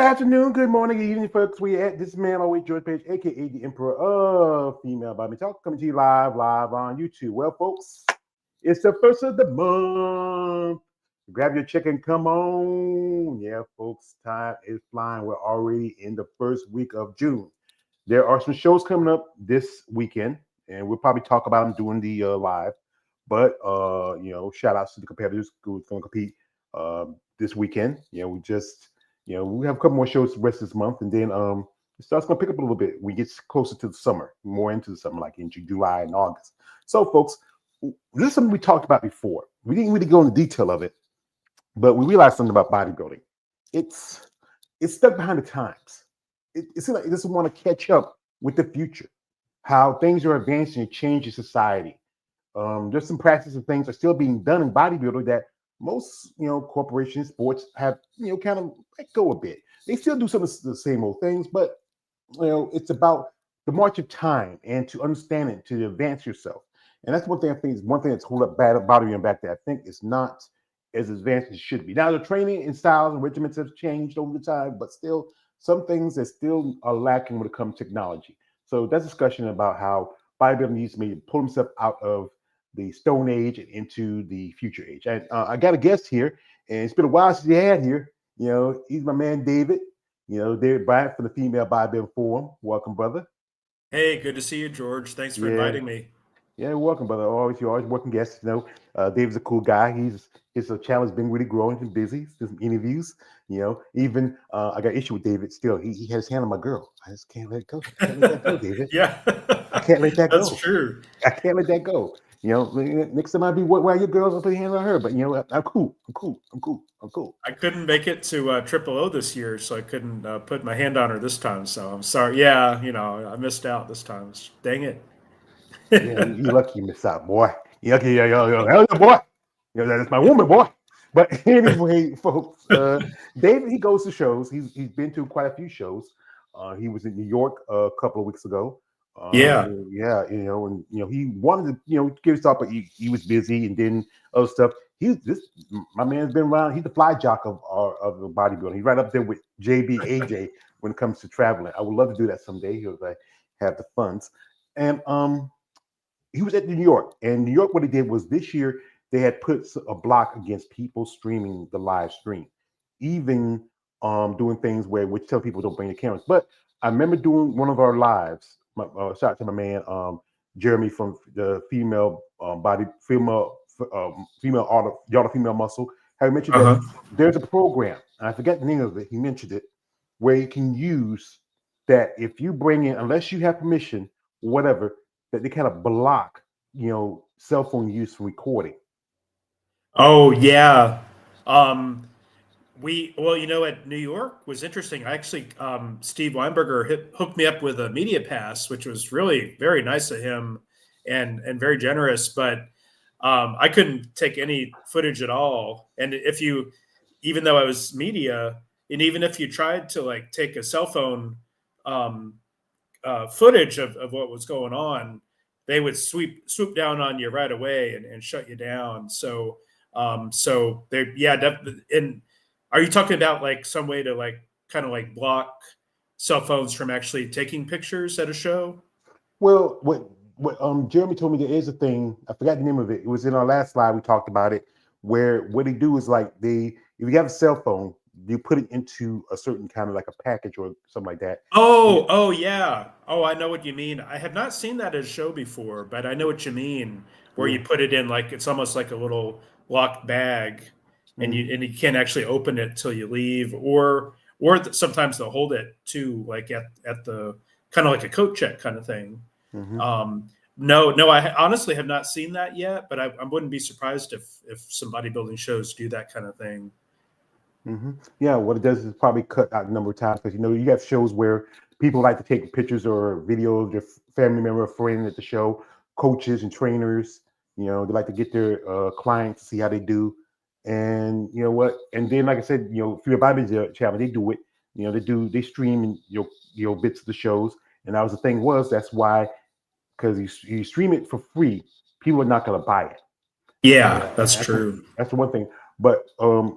afternoon, good morning, good evening, folks. We at this man always George Page, aka the Emperor of Female Body Talk, coming to you live on YouTube. Well, folks, it's the first of the month. Grab your chicken, come on. Yeah, folks, time is flying. We're already in the first week of June. There are some shows coming up this weekend, and we'll probably talk about them doing the live. But shout outs to the competitors who's going to compete this weekend. We have a couple more shows the rest of this month, and then it starts going to pick up a little bit. We get closer to the summer, more into the summer, like in July and August. So, folks, this is something we talked about before. We didn't really go into detail of it, but we realized something about bodybuilding. It's stuck behind the times. It seems like it doesn't want to catch up with the future, how things are advancing and changing society. There's some practices and things are still being done in bodybuilding that most corporations, sports have kind of let go a bit. They still do some of the same old things, but it's about the march of time and to understand it, to advance yourself. And that's one thing I think is one thing that's holding up bodybuilding back that I think is not as advanced as it should be. Now the training and styles and regiments have changed over the time, but still some things that still are lacking when it comes to technology. So that's discussion about how bodybuilding needs to maybe pull himself out of the Stone Age and into the future age. And I got a guest here, and it's been a while since he had here. He's my man David. David Bryant from the Female Bodybuilding Forum. Welcome, brother. Hey, good to see you, George. Thanks for inviting me. Yeah, welcome, brother. You're always welcome guest. David's a cool guy. His channel has been really growing and busy. Some interviews. Even I got issue with David. Still, he has his hand on my girl. I just can't let it go. I can't let that go, David. Yeah, I can't let that that's go. true. I can't let that go. Next time I'll be while your girls will put hands on her. But I'm cool. I'm cool. I couldn't make it to Triple O this year, so I couldn't put my hand on her this time. So I'm sorry. Yeah, I missed out this time. Dang it. Yeah, you lucky you missed out, boy. You lucky, boy. That's my woman, boy. But anyway, folks, David, he goes to shows. He's been to quite a few shows. He was in New York a couple of weeks ago. Yeah. He wanted to, give his talk, but he was busy and then other stuff. My man's been around. He's the fly jock of the bodybuilding. He's right up there with JB AJ when it comes to traveling. I would love to do that someday if I have the funds. And he was at New York, and New York, what he did was this year they had put a block against people streaming the live stream, even doing things which tell people don't bring your cameras. But I remember doing one of our lives. Shout out to my man Jeremy from the female female muscle. How he mentioned that there's a program, and I forget the name of it. He mentioned it where you can use that if you bring in, unless you have permission, whatever, that they kind of block, cell phone use for recording. Oh yeah. Um, at New York was interesting. Actually, Steve Weinberger hooked me up with a media pass, which was really very nice of him and very generous. But I couldn't take any footage at all. And even though I was media, and even if you tried to like take a cell phone um, footage of what was going on, they would swoop down on you right away and shut you down. So they, yeah, and are you talking about like some way to like kind of like block cell phones from actually taking pictures at a show? Well, what Jeremy told me there is a thing. I forgot the name of it. It was in our last slide. We talked about it. Where what they do is like if you have a cell phone, you put it into a certain kind of like a package or something like that. Oh yeah. Oh, I know what you mean. I have not seen that as a show before, but I know what you mean. Where Yeah. you put it in like it's almost like a little locked bag, and Mhm. you can't actually open it till you leave, sometimes they'll hold it too, like at the kind of like a coat check kind of thing. Mhm. No, I honestly have not seen that yet, but I wouldn't be surprised if some bodybuilding shows do that kind of thing. Yeah, what it does is probably cut out a number of times because you have shows where people like to take pictures or videos of their family member or friend at the show, coaches and trainers. They like to get their clients to see how they do, and you know what? And then, like I said, for your Bobby channel, they do it. They stream bits of the shows, and that was the thing was that's why because you stream it for free, people are not going to buy it. Yeah, that's That's true. that's the one thing. But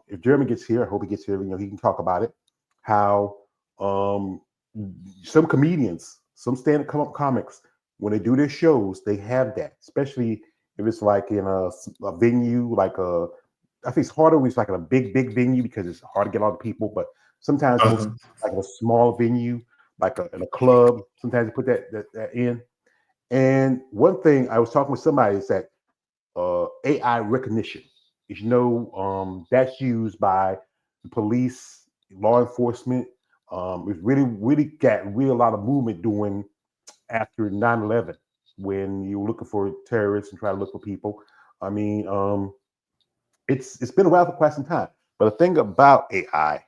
if Jeremy gets here, I hope he gets here. He can talk about it. How Um, some comedians, some stand-up comics, when they do their shows, they have that, especially if it's like in a venue, like I think it's harder when it's like in a big venue because it's hard to get a lot of people. But sometimes most Uh-huh. like in a small venue, like in a club, sometimes they put that in. And one thing I was talking with somebody is that AI recognition. Is that's used by the police, law enforcement. It's really got a lot of movement doing after 9/11 when you're looking for terrorists and try to look for people. I mean, it's been around for quite some time. But the thing about AI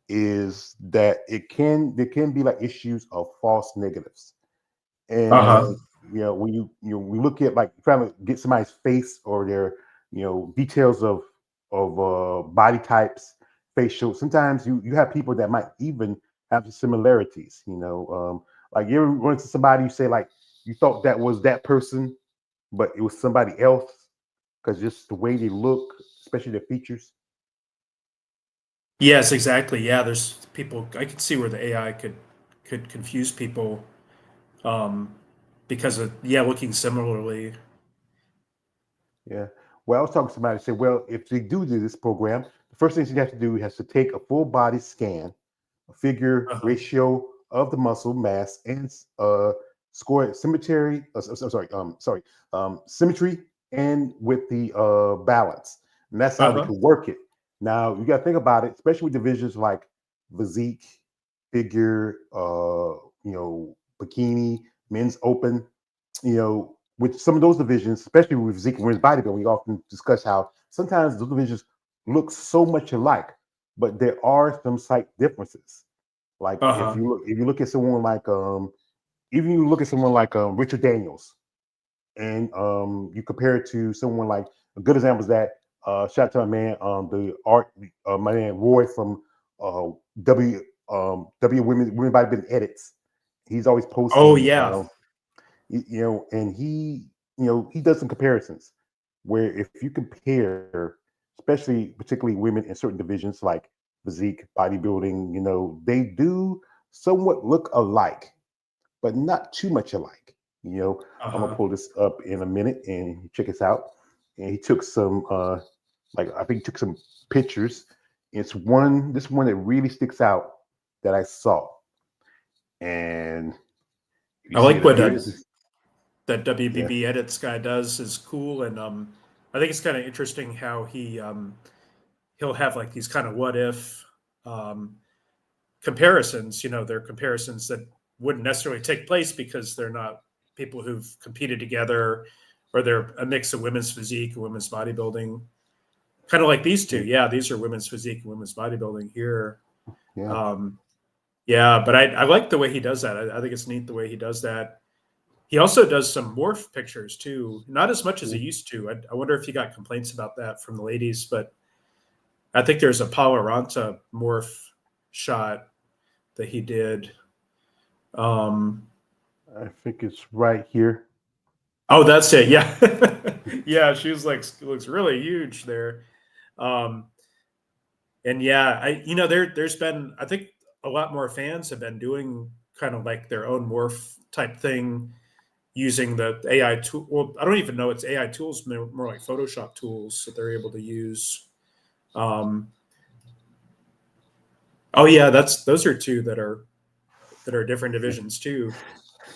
is that there can be like issues of false negatives. Uh-huh. And when we look at like trying to get somebody's face or their details of body types, facial. Sometimes you have people that might even have the similarities. Like you ever run into somebody you say like you thought that was that person, but it was somebody else because just the way they look, especially their features. Yes, exactly. Yeah, there's people I could see where the AI could confuse people um because of looking similarly. Yeah. Well, I was talking to somebody said, well, if they do this program, the first thing you have to do is to take a full body scan, a figure Uh-huh. ratio of the muscle mass, and score symmetry. Symmetry and with the balance, and that's how they Uh-huh. can work it. Now you got to think about it, especially with divisions like physique, figure, bikini, men's open, with some of those divisions, especially with Zeke and women's bodybuilding, we often discuss how sometimes those divisions look so much alike, but there are some slight differences. Like Uh-huh. if you look at someone like even you look at someone like Richard Daniels, and you compare it to someone like a good example is that shout out to my man my man Roy from uh, W women bodybuilding edits. He's always Oh posting yeah. and he does some comparisons where if you compare, especially particularly women in certain divisions like physique, bodybuilding, they do somewhat look alike, but not too much alike. I'm gonna Uh-huh. pull this up in a minute and check this out. And he took some, like I think he took some pictures. This one that really sticks out that I saw, and if you I see like it up what here, this is that yeah. WBB edits guy does is cool, and I think it's kind of interesting how he'll have like these kind of what if um comparisons. They're comparisons that wouldn't necessarily take place because they're not people who've competed together, or they're a mix of women's physique and women's bodybuilding. Kind of like these two. Yeah, these are women's physique and women's bodybuilding here. Yeah. Um, yeah, but I like the way he does that. I think it's neat the way he does that. He also does some morph pictures too, not as much as he Mm. used to. I wonder if he got complaints about that from the ladies, but I think there's a Poweranta morph shot that he did. Um, I think it's right here. oh, that's it. Yeah, yeah. She was like looks really huge there. Um, and yeah, there's been I think a lot more fans have been doing kind of like their own morph type thing using the AI tool. Well, I don't even know it's AI tools, more like Photoshop tools that they're able to use. Um, oh yeah, those are two that are different divisions too.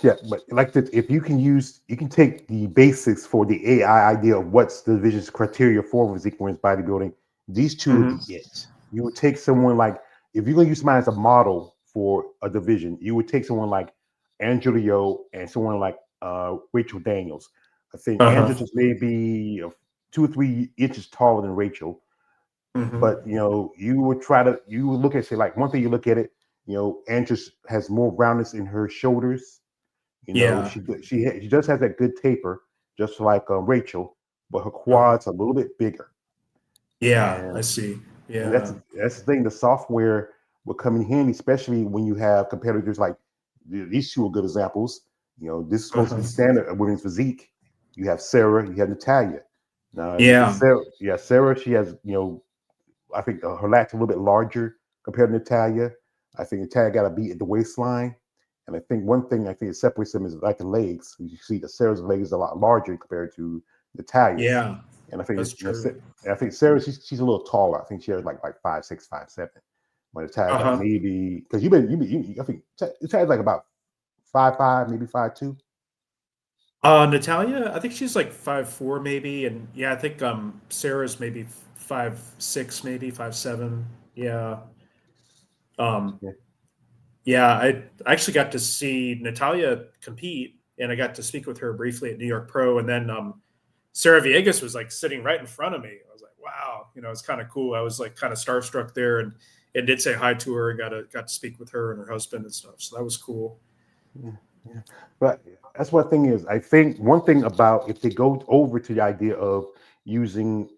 Yeah, but like that, if you can take the basics for the AI idea of what's the division's criteria for physique women's bodybuilding. These two would Hmm. be it. You would take someone like if you're gonna use somebody as a model for a division, you would take someone like Angelio and someone like Rachel Daniels. I think Uh-huh. Angela's just maybe 2 or 3 inches taller than Rachel, Hmm. but you would look at say like one thing you look at it, Angela has more roundness in her shoulders. Yeah. She does have that good taper, just like Rachel, but her Uh-huh. quads are a little bit bigger. Yeah, I And see. and that's Yeah. that's the thing. The software will come in handy, especially when you have competitors like these two are good examples. This is supposed to Uh-huh. be standard of women's physique. You have Sarah, you have Natalia. Now you look at Yeah. Sarah. Yeah, Sarah. She has I think her lat's a little bit larger compared to Natalia. I think Natalia got to be at the waistline. And I think one thing I think it separates them is like the legs. You see that Sarah's legs are a lot larger compared to Natalia's. Yeah, And I think that's true. I think Sarah she's a little taller. I think she has like 5'6", 5'7". But Natalia's like Uh-huh. maybe because I think Natalia's like about 5'5", maybe 5'2". Natalia, I think she's like 5'4" maybe, and yeah, I think Sarah's maybe 5'6", maybe 5'7". Yeah. Um, Yeah. yeah, I actually got to see Natalia compete, and I got to speak with her briefly at New York Pro, and then Sarah Viegas was like sitting right in front of me. I was like, wow, it's kind of cool. I was like kind of starstruck there, and did say hi to her, and got to speak with her and her husband and stuff. So that was cool. Yeah, yeah. But that's what thing is. I think one thing about if they go over to the idea of using,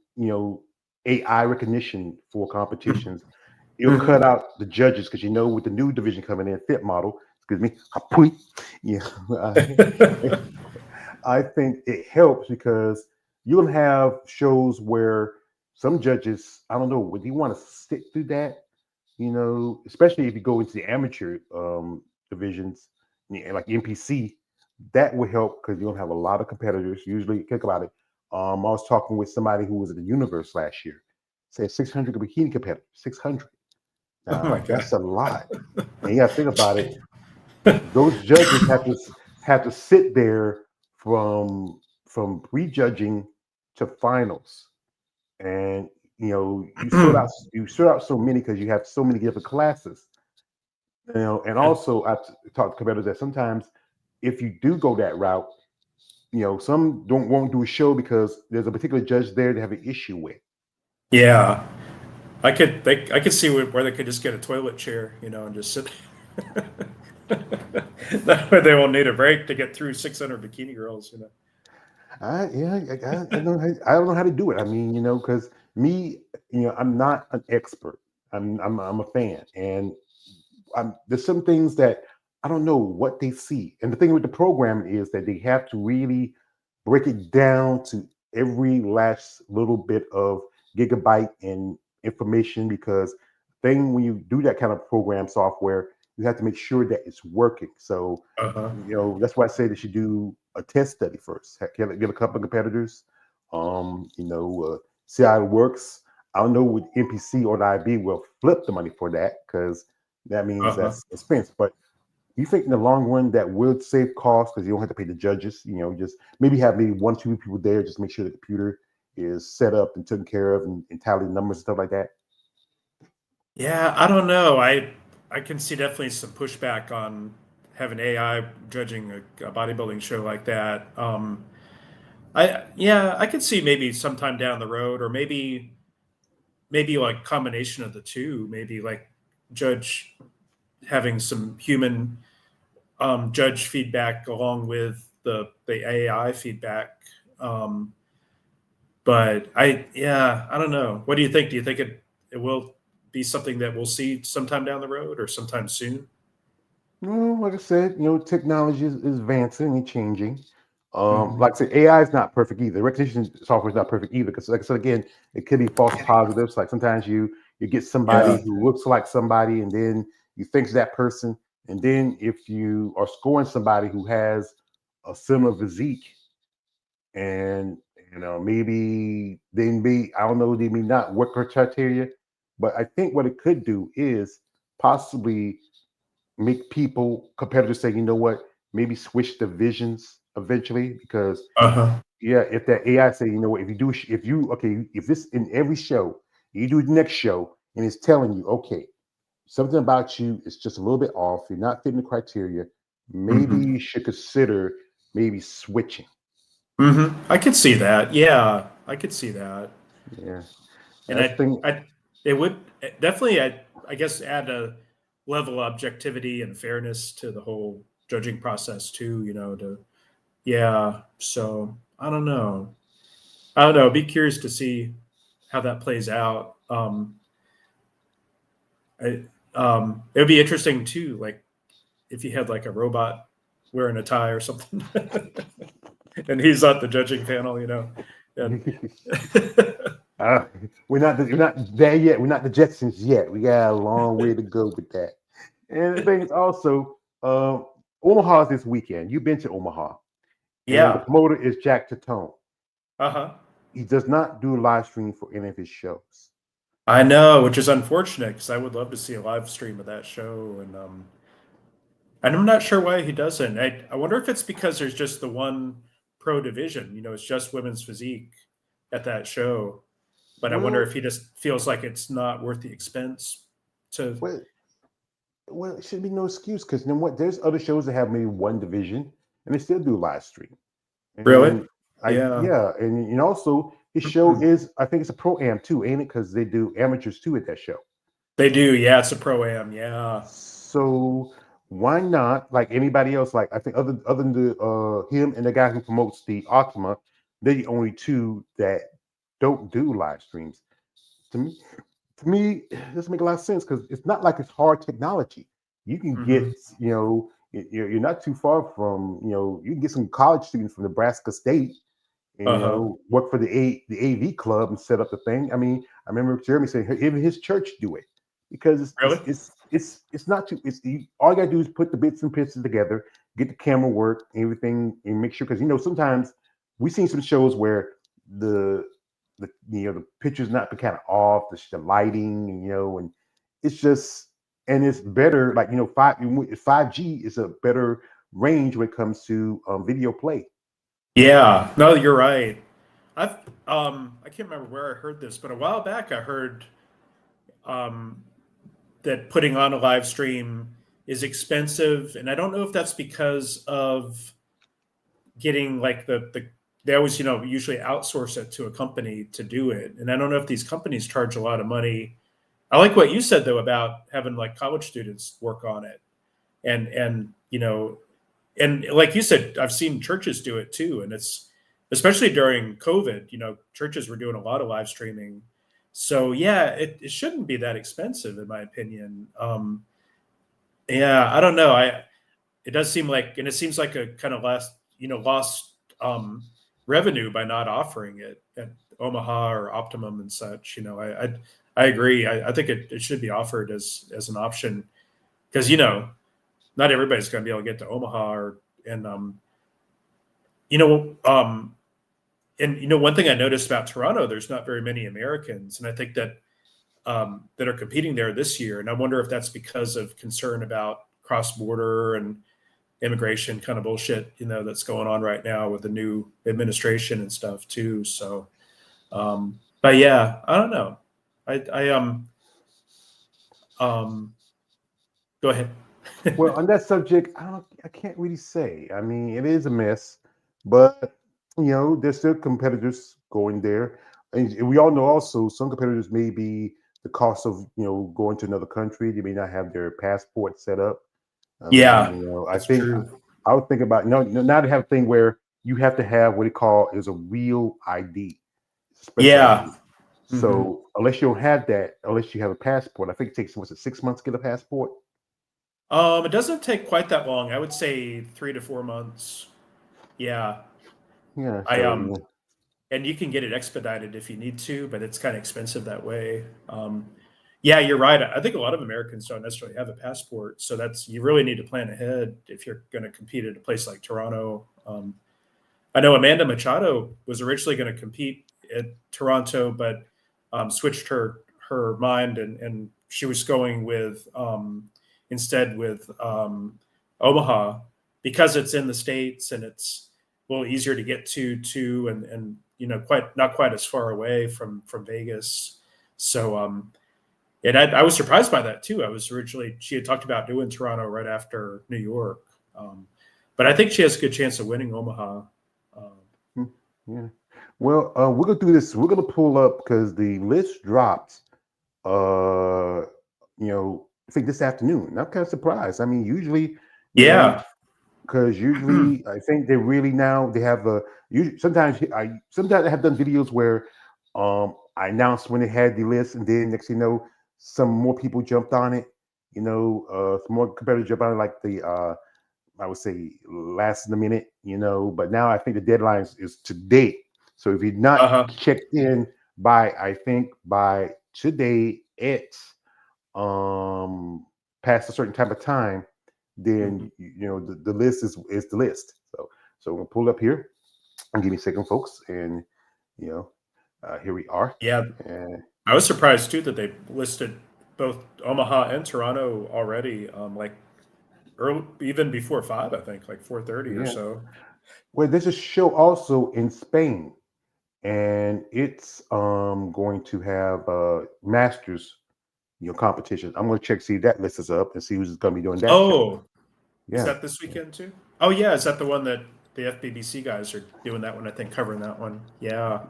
AI recognition for competitions, it'll cut Mm-hmm. out the judges because with the new division coming in, fit model. Excuse me, kaput. Yeah, I think it helps because you'll have shows where some judges, I don't know, would you want to stick through that? Especially if you go into the amateur divisions, like NPC, that would help because you'll have a lot of competitors. Usually, think about it. I was talking with somebody who was at the Universe last year. Said 600 bikini competitors. 600. Oh my Now god. that's a lot, and you got to think about it. Those judges have to sit there from prejudging to finals, and you sort out so many because you have so many different classes. And also I talk to competitors that sometimes if you do go that route, some won't do a show because there's a particular judge there they have an issue with. Yeah, I could see where they could just get a toilet chair, and just sit. That way they won't need a break to get through 600 bikini girls. I don't know how to do it. I mean, because me, I'm not an expert. I'm a fan, and there's some things that I don't know what they see. And the thing with the program is that they have to really break it down to every last little bit of gigabyte and information because thing when you do that kind of program software, you have to make sure that it's working. So, Uh-huh. that's why I say they should do a test study first. Get a couple of competitors, see how it works. I don't know with NPC or the IB will flip the money for that because that means Uh-huh. that's expense. But you think in the long run that will save costs because you don't have to pay the judges. Just maybe have maybe 1, 2 people there, just make sure the computer is set up and taken care of and tally numbers and stuff like that. Yeah, I don't know. I can see definitely some pushback on having AI judging a bodybuilding show like that. I could see maybe sometime down the road, or maybe like combination of the two. Maybe like judge having some human judge feedback along with the AI feedback. Um, but I don't know. What do you think? Do you think it will be something that we'll see sometime down the road or sometime soon? Well, like I said, technology is advancing and changing. Hmm. Like I said, AI is not perfect either. Recognition software is not perfect either because, like I said again, it could be false positives. Like sometimes you get somebody Yeah. who looks like somebody, and then you think it's that person, and then if you are scoring somebody who has a similar physique, and maybe they may I don't know they may not work her criteria, but I think what it could do is possibly make people competitors say, you know what, maybe switch divisions eventually because Uh-huh. yeah, if that AI say, you know what, if this in every show, you do the next show and it's telling you, okay, something about you is just a little bit off, you're not fitting the criteria, maybe Hmm. you should consider maybe switching. I could see that. Yeah, I could see that. Yeah. And That's the thing. it would definitely, I guess, add a level of objectivity and fairness to the whole judging process too. Yeah. So I don't know. I don't know. Be curious to see how that plays out. It would be interesting too, like if you had like a robot wearing a tie or something, and he's on the judging panel. And Uh, we're not there yet. We're not the Jetsons yet. We got a long way to go with that. And the thing is also, Omaha's this weekend. You've been to Omaha, and the Yeah. promoter is Jack Tatone. Uh-huh. He does not do live stream for any of his shows. I know, which is unfortunate because I would love to see a live stream of that show, and I'm not sure why he doesn't. I wonder if it's because there's just the one pro division. It's just women's physique at that show. But I wonder Well, if he just feels like it's not worth the expense to. well, well, it should be no excuse because you know what? There's other shows that have maybe one division and they still do live stream. Really? And Yeah. yeah, and also his show is, I think it's a pro am too, ain't it? Because they do amateurs too at that show. They do. Yeah, it's a pro am. Yeah. So why not? Like anybody else, like I think other than him and the guy who promotes the Optima, they're the only two that don't do live streams. To me, it doesn't make a lot of sense because it's not like it's hard technology. You can Hmm. get, you're not too far from, you can get some college students from Nebraska State and Uh-huh. work for the AV club and set up the thing. I mean, I remember Jeremy saying even his church do it because Really? it's not too. All you gotta do is put the bits and pieces together, get the camera work, everything, and make sure because sometimes we've seen some shows where the the picture's not kind of off, the lighting, and it's just and it's better. Like 5G is a better range when it comes to video play. Yeah. No, you're right. I've I can't remember where I heard this, but a while back I heard um that putting on a live stream is expensive, and I don't know if that's because of getting like they always usually outsource it to a company to do it, and I don't know if these companies charge a lot of money. I like what you said though about having like college students work on it, and like you said, I've seen churches do it too, and it's especially during COVID. Churches were doing a lot of live streaming, so yeah, it shouldn't be that expensive in my opinion. Yeah, I don't know. It does seem like, and it seems like a kind of lost um, revenue by not offering it at Omaha or Optimum and such. I agree. I think it should be offered as an option because not everybody's going to be able to get to Omaha and you know um, one thing I noticed about Toronto, there's not very many Americans, and I think that are competing there this year, and I wonder if that's because of concern about cross border and immigration kind of bullshit, that's going on right now with the new administration and stuff too. So, but yeah, I don't know. I go ahead. Well, on that subject, I can't really say. I mean, it is a mess, but there's still competitors going there, and we all know also some competitors may be the cost of going to another country. They may not have their passport set up. I mean, Yeah, I that's think true. I would think about now they have a thing where you have to have what they call is a real ID, special Yeah. ID. Hmm. So unless you don't have that, unless you have a passport, I think it takes what's it 6 months to get a passport. It doesn't take quite that long. I would say 3 to 4 months. Yeah. Yeah, I so and you can get it expedited if you need to, but it's kind of expensive that way. Yeah, you're right. I think a lot of Americans don't necessarily have a passport, so you really need to plan ahead if you're going to compete at a place like Toronto. I know Amanda Machado was originally going to compete at Toronto, but switched her mind, and she was going with instead with Omaha because it's in the States and it's a little easier to get to too, and quite not quite as far away from Vegas. So and I was surprised by that too. I was originally she had talked about doing Toronto right after New York, but I think she has a good chance of winning Omaha. Um, mm, yeah. Well, we're gonna do this. We're gonna pull up because the list drops. I think this afternoon. And I'm kind of surprised. I mean, usually, yeah. because usually I think they really now they have a. Sometimes I have done videos where I announced when they had the list, and then next thing you know, some more people jumped on it. Some more competitors jumped on it, like the I would say last in the minute, but now I think the deadline is today. So if you're not Uh-huh. checked in by, I think by today, it's um past a certain type of time, Mhm. then the list is the list. So we'll pull up here and give me a second, folks, and you know here we are. Yeah, And I was surprised too that they listed both Omaha and Toronto already, like early, even before 5, I think, like 4:30 or yeah, so. well, there's a show also in Spain, and it's going to have masters competition. I'm going to check see if that list is up and see who's going to be doing that show. Oh, is Yeah. that this weekend too? Oh yeah, is that the one that the FBBC guys are doing that one? I think covering that one. Yeah.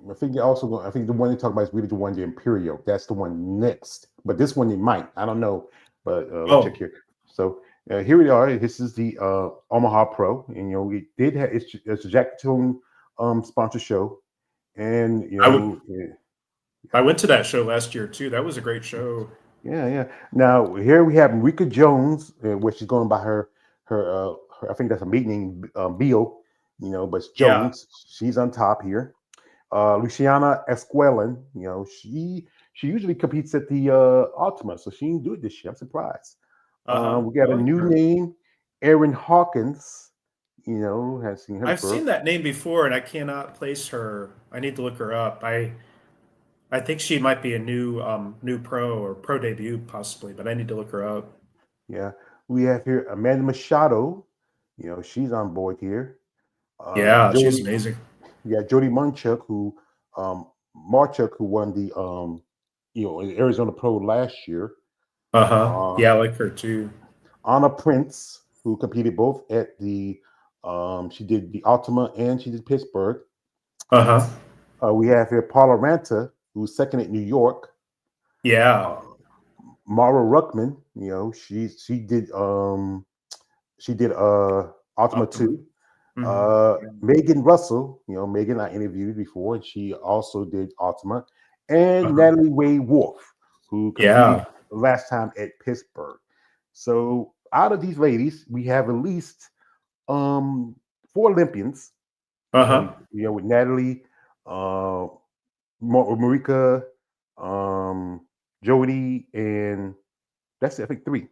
I think they're also going. I think the one they talk about is really the one, the Imperial. That's the one next. But this one they might. I don't know. But let's check Oh, here. So here we are. This is the Omaha Pro, and we did have it's a Jack Tune sponsor show, and I would. I went to that show last year too. That was a great show. yeah. Now here we have Marika Jones, which is going by her. I think that's a maiden name, Beal. But it's Yeah. Jones. She's on top here. Luciana Esquelin, she usually competes at the Ultima, so she didn't do it this year. I'm surprised. Uh-huh. We got I a like new her. name, Erin Hawkins. Has seen her I've before. seen that name before and I cannot place her. I need to look her up. I think she might be a new pro or pro debut possibly, but I need to look her up. Yeah, we have here Amanda Machado. She's on board here. Yeah, she's Jody, amazing. yeah, Jody um, Marchuk, who won the Arizona Pro last year. Uh-huh. Uh, Yeah, I like her too. Anna Prince, who competed both at the she did the Ultima and she did Pittsburgh. Uh-huh. We have here Paula Ranta, who's second at New York. Yeah. Uh, Mara Ruckman, she did Ultima Optima. 2. Hmm. Megan Russell, Megan I interviewed before, and she also did Ultima. And Uh-huh. Natalie Way Wolf, who competed Yeah. last time at Pittsburgh. So out of these ladies, we have at least um, 4 Olympians. Uh-huh. With Natalie, uh, Marika, Jody, and that's it, I think 3.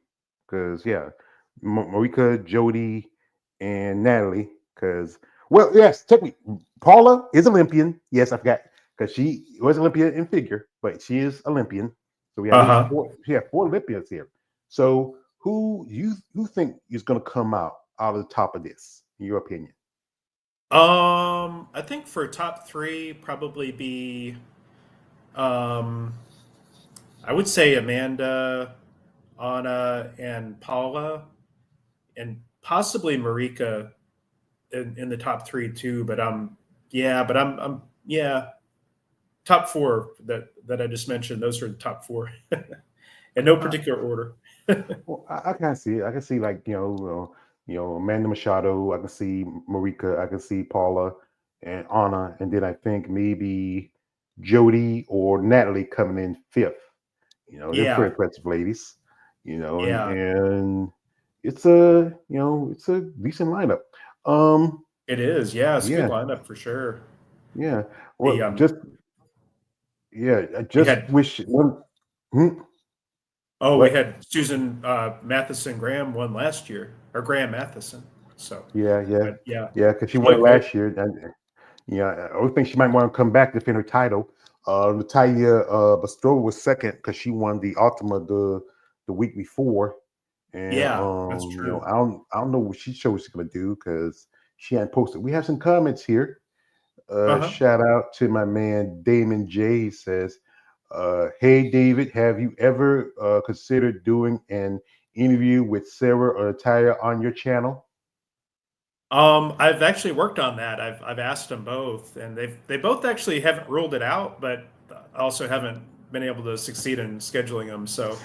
Because Marika, Jody, and Natalie. Because yes, technically, Paula is Olympian. Yes, I forgot because she was Olympian in figure, but she is Olympian. So we have at least Uh-huh. 4. We have 4 Olympians here. So who think is going to come out of the top of this, in your opinion? I think for top 3 probably be um I would say Amanda, Anna, and Paula, and possibly Marika in the top 3 too. But I'm yeah, top 4 that I just mentioned. Those are the top 4 in no Uh, particular order. Well, I can see it. I can see like Amanda Machado. I can see Marika. I can see Paula and Anna, and then I think maybe Jody or Natalie coming in fifth. They're pretty Yeah, impressive ladies. And, yeah, it's a decent lineup. Um, it is. Yeah, it's a good yeah, lineup for sure. yeah. The Well, just yeah. I we just had wish one. Hmm, we what? had Susan Matheson Graham won last year, or Graham Matheson. So, Yeah. but yeah, Because she it's won really it cool. last year. And yeah, I would think she might want to come back to defend her title. Natalia Bastrova was second because she won the Ultima the week before, and Yeah, that's true. I don't know what she showed she's gonna do because she hadn't posted. We have some comments here. Uh-huh. Shout out to my man Damon J. He says, "Hey David, have you ever considered doing an interview with Sarah or Natalia on your channel?" I've actually worked on that. I've asked them both, and they both actually haven't ruled it out, but also haven't been able to succeed in scheduling them. So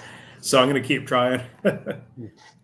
I'm going to keep trying.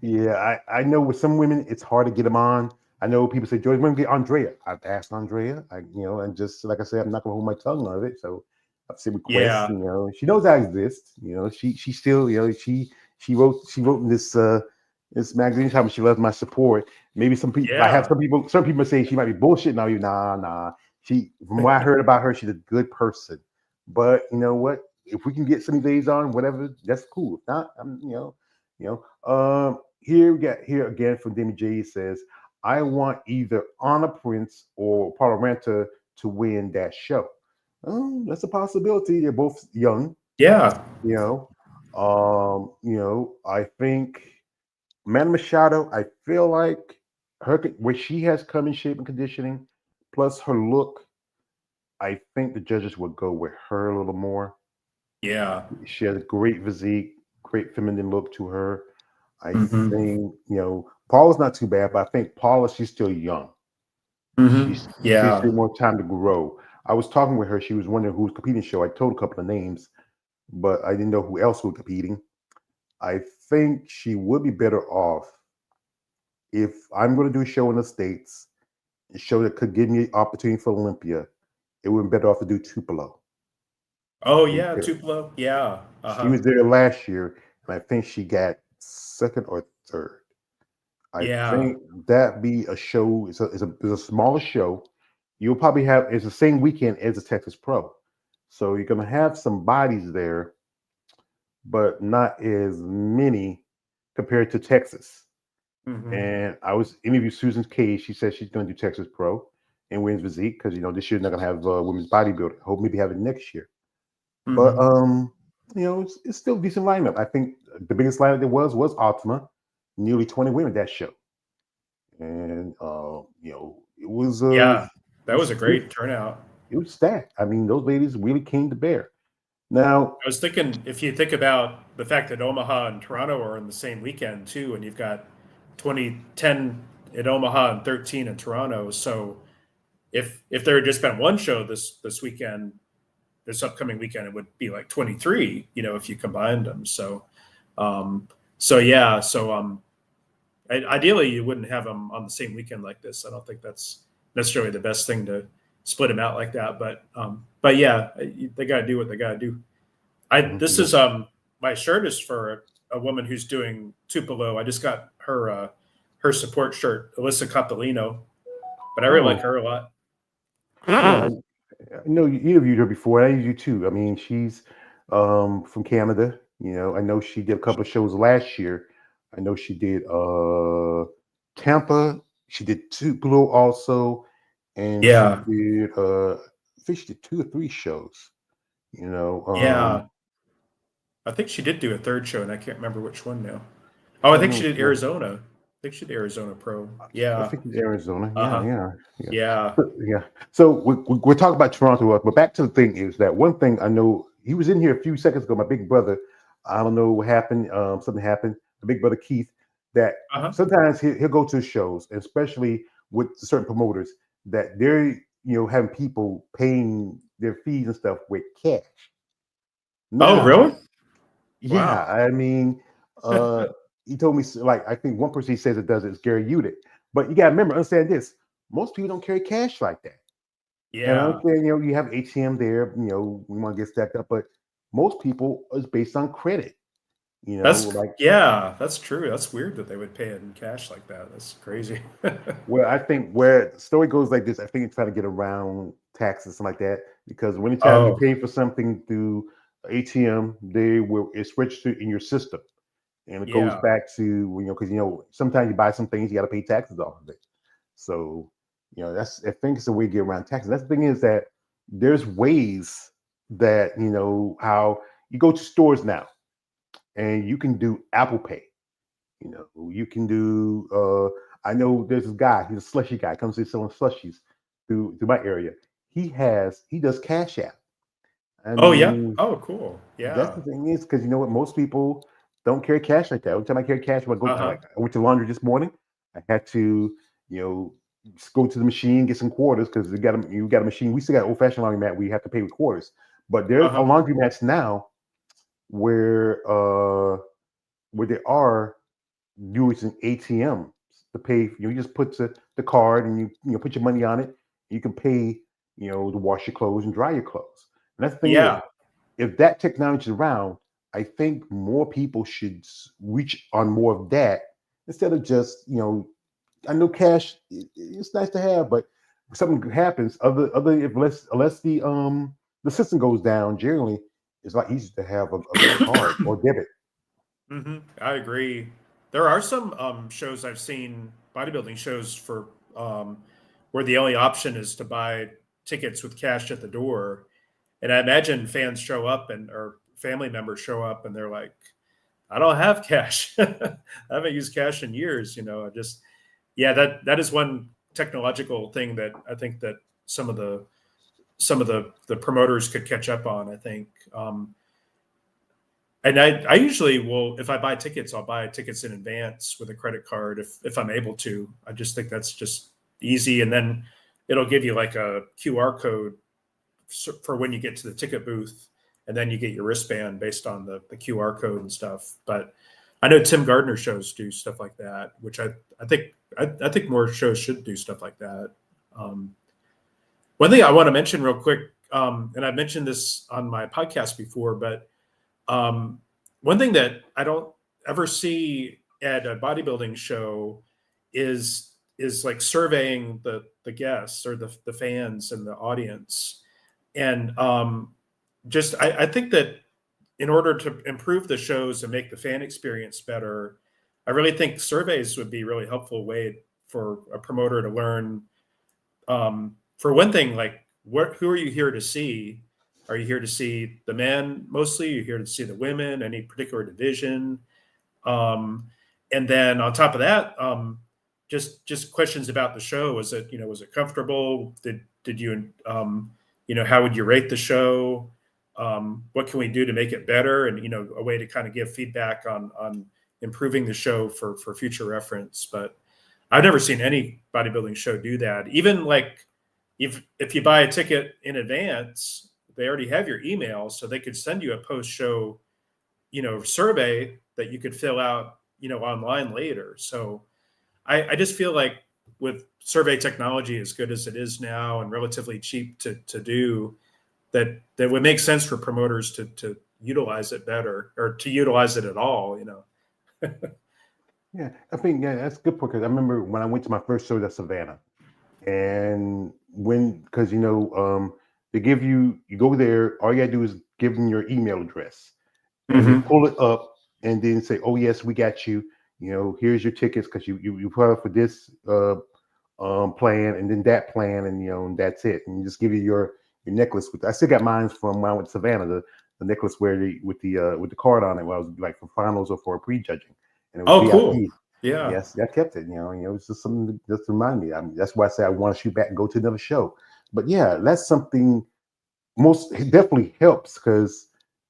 Yeah, I know with some women it's hard to get them on. I know people say, George, when we get Andrea? I've asked Andrea, and just like I said, I'm not gonna hold my tongue on it. So I've sent requests. Yeah, She knows I exist. She still, she wrote in this magazine how much she loves my support. Maybe I have yeah, some people say she might be bullshitting on you. Nah. From what I heard about her, she's a good person. But you know what? If we can get some days on, whatever, that's cool. If not, I'm. Here we got here again from Demi J says, I want either Anna Prince or Parlaranta to win that show. That's a possibility. They're both young, Yeah. you know. I think Amanda Machado, I feel like where she has come in shape and conditioning, plus her look, I think the judges would go with her a little more. Yeah. She has a great physique, great feminine look to her. I Hmm. think, Paula's not too bad, but I think Paula, she's still young. Hmm. She's Yeah. still more time to grow. I was talking with her. She was wondering who was competing show. I told a couple of names, but I didn't know who else was competing. I think she would be better off if I'm going to do a show in the States, a show that could give me opportunity for Olympia. It would be better off to do Tupelo. Oh yeah, Tupelo. Yeah. She Uh-huh. was there last year, and I think she got second or third. I Yeah. think that be a show. It's a smaller show. You'll probably have it's the same weekend as the Texas Pro, so you're gonna have some bodies there, but not as many compared to Texas. Hmm. And I was interviewed Susan Cage. She said she's gonna do Texas Pro and women's physique because this year they're not gonna have women's bodybuilding. Hope maybe have it next year. But Hmm. it's still a decent lineup. I think the biggest lineup there was Ultima, nearly 20 women that show, and Yeah. it That was was a it, great turnout. it was stacked. I mean, those ladies really came to bear. Now, I was thinking if you think about the fact that Omaha and Toronto are in the same weekend too, and you've got 2010 in Omaha and 13 in Toronto. So if there had just been one show this weekend, this upcoming weekend, it would be like 23, if you combined them. Um, so ideally you wouldn't have them on the same weekend like this. I don't think that's necessarily the best thing to split them out like that. But yeah, they got to do what they got to do. This yeah, is my shirt is for a woman who's doing Tupelo. I just got her support shirt, Alyssa Coppolino, but I really like oh her a lot. yeah, I know you interviewed her before. I interviewed you too. I mean, she's from Canada. I know she did a couple of shows last year. I know she did Tampa. She did Tupelo also, and she Yeah, did I think she did two or three shows. You know, yeah. I think she did do a third show, and I can't remember which one now. Oh, I I think she know. did Arizona. I think she did Arizona Pro. I Yeah. think it's Arizona. Uh Yeah, huh. yeah, yeah. Yeah. Yeah. So we're talking about Toronto, but back to the thing is that one thing I know he was in here a few seconds ago. My big brother, I don't know what happened. Something happened. My big brother Keith, that Uh huh. sometimes he'll go to shows, and especially with certain promoters, that they're having people paying their fees and stuff with cash. Oh, Now, really? yeah, Wow. I mean, uh, he told me like I think one person he says it does it is Gary Udit, but you got to remember, understand this: most people don't carry cash like that. And I Yeah. understand, you have ATM there, we want to get stacked up, but most people is based on credit, like, Yeah, that's true. That's weird that they would pay it in cash like that. That's crazy. well, I think where the story goes like this, I think it's trying to get around taxes, something like that, because anytime you're Oh, paying for something through ATM, it's registered in your system. And it goes yeah. back to, because, sometimes you buy some things, you got to pay taxes off of it. So, I think it's a way to get around taxes. That's the thing is that there's ways that, how you go to stores now and you can do Apple Pay. You can do, I know there's this guy, he's a slushy guy, comes in selling slushies through my area. He does Cash App. I Oh, yeah. mean, Oh, cool. that's Yeah. the thing is because you know what, most people don't carry cash like that. Every time I carry cash, when I go Uh-huh. like I went to laundry this morning, I had to, you know, just go to the machine, get some quarters because you got a machine. We still got old fashioned laundromat where you have to pay with quarters, but there are Uh-huh. laundromats now where they are using ATM to pay. You just put the card and you put your money on it. You can pay, to wash your clothes and dry your clothes. And that's the thing is, Yeah. if that technology is around, I think more people should reach on more of that instead of just, I know cash it's nice to have, but if something happens, other if unless the system goes down, generally it's a lot easier to have a card or debit. I agree. There are some shows I've seen, bodybuilding shows for where the only option is to buy tickets with cash at the door. And I imagine fans show up and or family members show up and they're like, I don't have cash. I haven't used cash in years, you know. I just yeah, that is one technological thing that I think that some of the promoters could catch up on, I think. And I usually will, if I buy tickets, I'll buy tickets in advance with a credit card if I'm able to. I just think that's just easy, and then it'll give you like a QR code for when you get to the ticket booth, and then you get your wristband based on the QR code and stuff. But I know Tim Gardner shows do stuff like that, which I think more shows should do stuff like that. Um, One thing I want to mention real quick, and I've mentioned this on my podcast before, but um, one thing that I don't ever see at a bodybuilding show is like surveying the guests or the fans and the audience. And just I think that in order to improve the shows and make the fan experience better, I really think surveys would be a really helpful way for a promoter to learn. For one thing, like who are you here to see? Are you here to see the men mostly? Are you here to see the women? Any particular division? Um, and then on top of that, just questions about the show. Was it comfortable? Did you how would you rate the show? What can we do to make it better? And a way to kind of give feedback on improving the show for future reference. But I've never seen any bodybuilding show do that. Even like if you buy a ticket in advance, they already have your email, so they could send you a post show, survey that you could fill out, online later. So I just feel like with survey technology as good as it is now and relatively cheap to do, that would make sense for promoters to utilize it better or to utilize it at all. Yeah, I think that's a good point because I remember when I went to my first show at Savannah, and because they give you go there, all you gotta do is give them your email address, and they pull it up and then say, oh yes, we got you. Here's your tickets because you put up for this plan and then that plan, and that's it. And you just give you your necklace. I still got mine from when I went to Savannah, the necklace where with the card on it, where I was like for finals or for prejudging, and it was Oh, cool. VIP. Yeah. Yes, I kept it. It's just something to just remind me. That's why I say I want to shoot back and go to another show. But yeah, that's something most it definitely helps because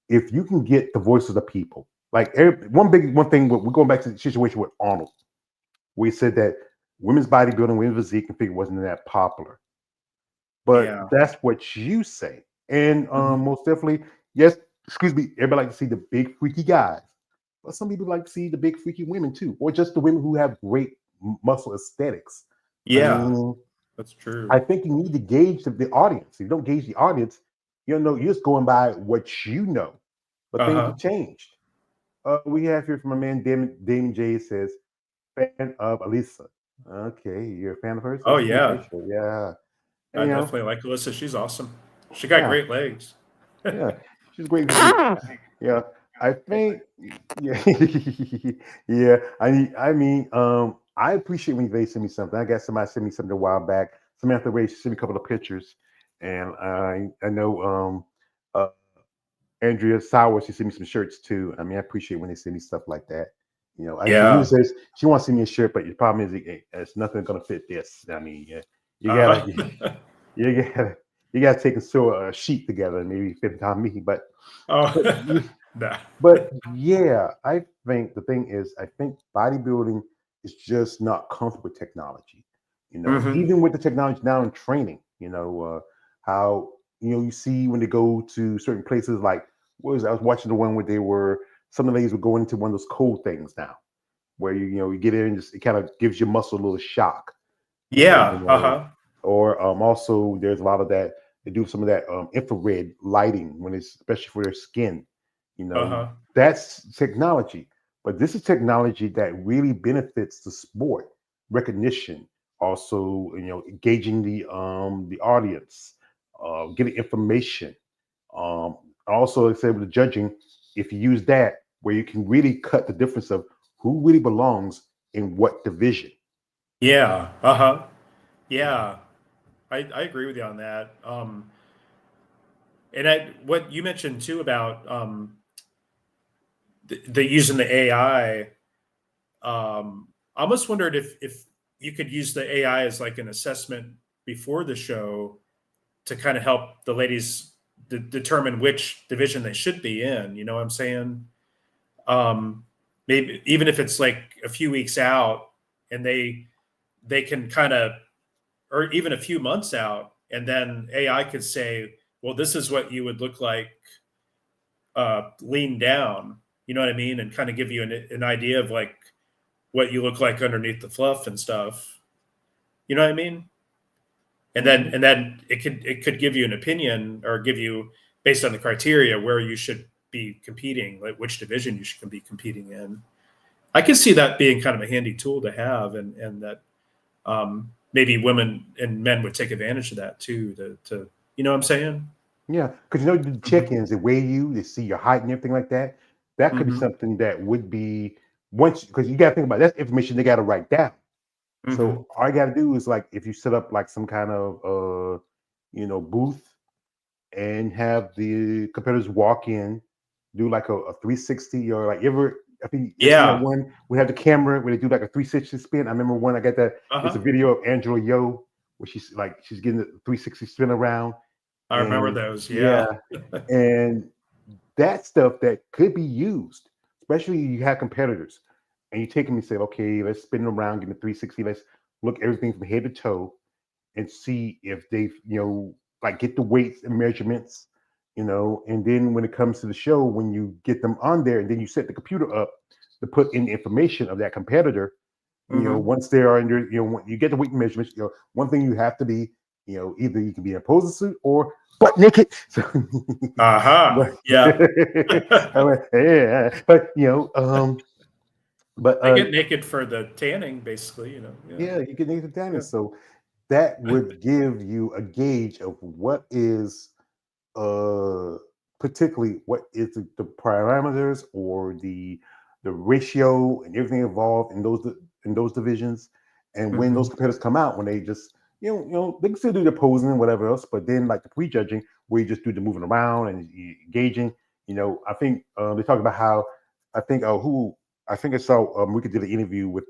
if you can get the voice of the people, like one thing, we're going back to the situation with Arnold. We said that women's bodybuilding, women's physique and figure wasn't that popular, but Yeah. that's what you say, and Mhm. most definitely, yes. Excuse me. Everybody like to see the big freaky guys, but some people like to see the big freaky women too, or just the women who have great muscle aesthetics. I Yeah, mean, that's I true. think you need to gauge the audience. If you don't gauge the audience, you're just going by what you know. But things Uh-huh. have changed. We have here from a man, Damon J says, fan of Alisa. Okay, you're a fan of hers? Oh, That's cool. Great yeah. show. Yeah. I And, definitely like Alyssa. She's awesome. She got yeah, great legs. yeah. She's great physique. Yeah. I think, yeah, yeah. I appreciate when they send me something. I got somebody send me something a while back. Samantha Ray sent me a couple of pictures, and I know uh, Andrea Sowers, she sent me some shirts too. I appreciate when they send me stuff like that. I mean, Yeah. usually she wants to send me a shirt, but the problem is it's nothing gonna fit this. I mean, yeah, you gotta, Uh-huh. you gotta, you gotta take and sew a sheet together and maybe fit it on me. Oh, But nah. but yeah, I think the thing is, I think bodybuilding is just not comfortable with technology. Mhm. Even with the technology now in training, how you see when they go to certain places like I was watching the one where they were some of the ladies were going into one of those cold things now, where you get in and just it kind of gives your muscle a little shock, and Yeah. Uh-huh. or also there's a lot of that they do some of that infrared lighting when it's especially for their skin. You know, Uh-huh. that's technology, but this is technology that really benefits the sport recognition. Also, engaging the audience, getting information. Um, also, say with the judging, if you use that. where you can really cut the difference of who really belongs in what division. Yeah. Yeah. I agree with you on that. And what you mentioned too about the using the AI. I almost wondered if you could use the AI as like an assessment before the show to kind of help the ladies determine which division they should be in. You know what I'm saying? Maybe even if it's like a few weeks out, and they can kind of, or even a few months out, and then AI could say, well, this is what you would look like lean down. You know what I mean? And kind of give you an idea of like what you look like underneath the fluff and stuff. You know what I mean? And then it could give you an opinion, or give you, based on the criteria, where you should be competing, like which division you should be competing in. I can see that being kind of a handy tool to have, and that maybe women and men would take advantage of that too. To you know what I'm saying? Yeah, because the check-ins, they weigh you, they see your height and everything like that. That could be Mm-hmm. something that would be once, because you got to think about that's information they got to write down. Mm-hmm. So all you got to do is, like, if you set up like some kind of booth and have the competitors walk in, do like a 360, or like I think you seen that Yeah. one we have the camera where they do like a 360 spin. I remember one I got that. It's a video of Angela Yo where she's getting the 360 spin around. I remember And those. yeah, Yeah. and that stuff that could be used, especially you have competitors and you take them and say, okay, let's spin them around, give them a 360, let's look everything from head to toe and see if they've, like, get the weights and measurements, and then when it comes to the show, when you get them on there and then you set the computer up to put in the information of that competitor, Mm-hmm. once they are under, when you get the weight measurements, one thing you have to be, either you can be in a posing suit or butt naked. So, but, Yeah. yeah, but but They get naked for the tanning, basically. Yeah. yeah, you get naked down, Yeah. and so that would give you a gauge of what is, uh, particularly what is the parameters or the ratio and everything involved in those divisions, and when those Mm-hmm. competitors come out, when they just they can still do the posing and whatever else, but then like the prejudging where you just do the moving around and gauging. I think they talked about how I think I think I saw we could do the interview with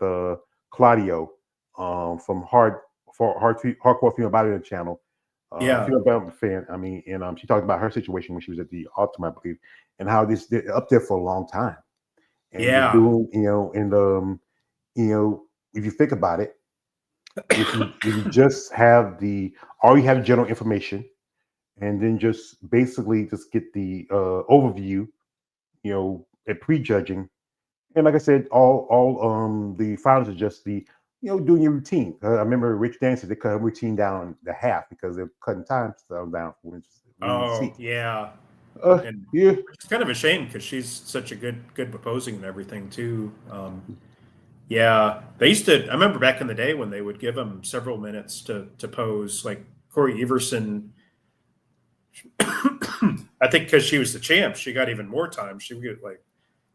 Claudio from Hardcore Female Bodybuilding Channel. Yeah. Female Bodybuilding fan. I mean, and she talked about her situation when she was at the Ultimate, I believe, and how they're up there for a long time, and they're Yeah. doing, and if you think about it, if you just have all you have general information, and then just basically just get the overview, at prejudging. And like I said, all the finals are just the doing your routine. I remember Rich Dancers, they cut her routine down to half because they're cutting time stuff down for women's Oh, seat. yeah. And Yeah. it's kind of a shame because she's such a good proposing and everything too. Yeah, they used to. I remember back in the day when they would give them several minutes to pose. Like Corey Everson, I think because she was the champ, she got even more time. She would get, like,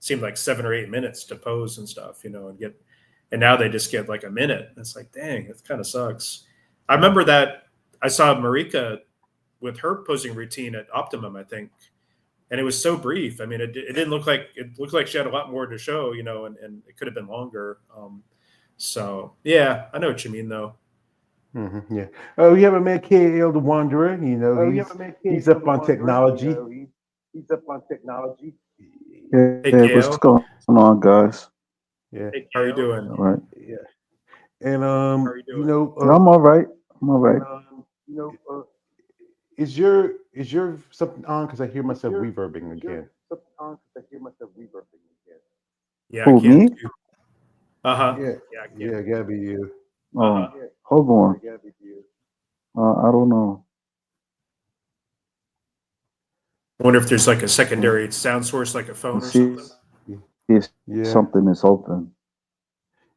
seemed like 7 or 8 minutes to pose and stuff, and now they just get like a minute. It's like, dang, it kind of sucks. I remember that I saw Marika with her posing routine at Optimum, I think, and it was so brief. I mean, it didn't look like it looked like she had a lot more to show, and it could have been longer. So yeah, I know what you mean though. Yeah. Oh, we have a man, KL the Wanderer. He's up on technology. He's up on technology. Hey Yeah, what's Gail, going on, guys? Yeah. how are you doing? All right. Yeah. And How are you doing? I'm all right. I'm all right. is your something on? Because I hear myself reverbing again. Yeah, I Who, can me? too. Uh huh. Yeah. Yeah, I Yeah, can. gotta be you. Hold on. I don't know. I wonder if there's like a Let's secondary sound source, like a phone or see something. if Yeah. something is open.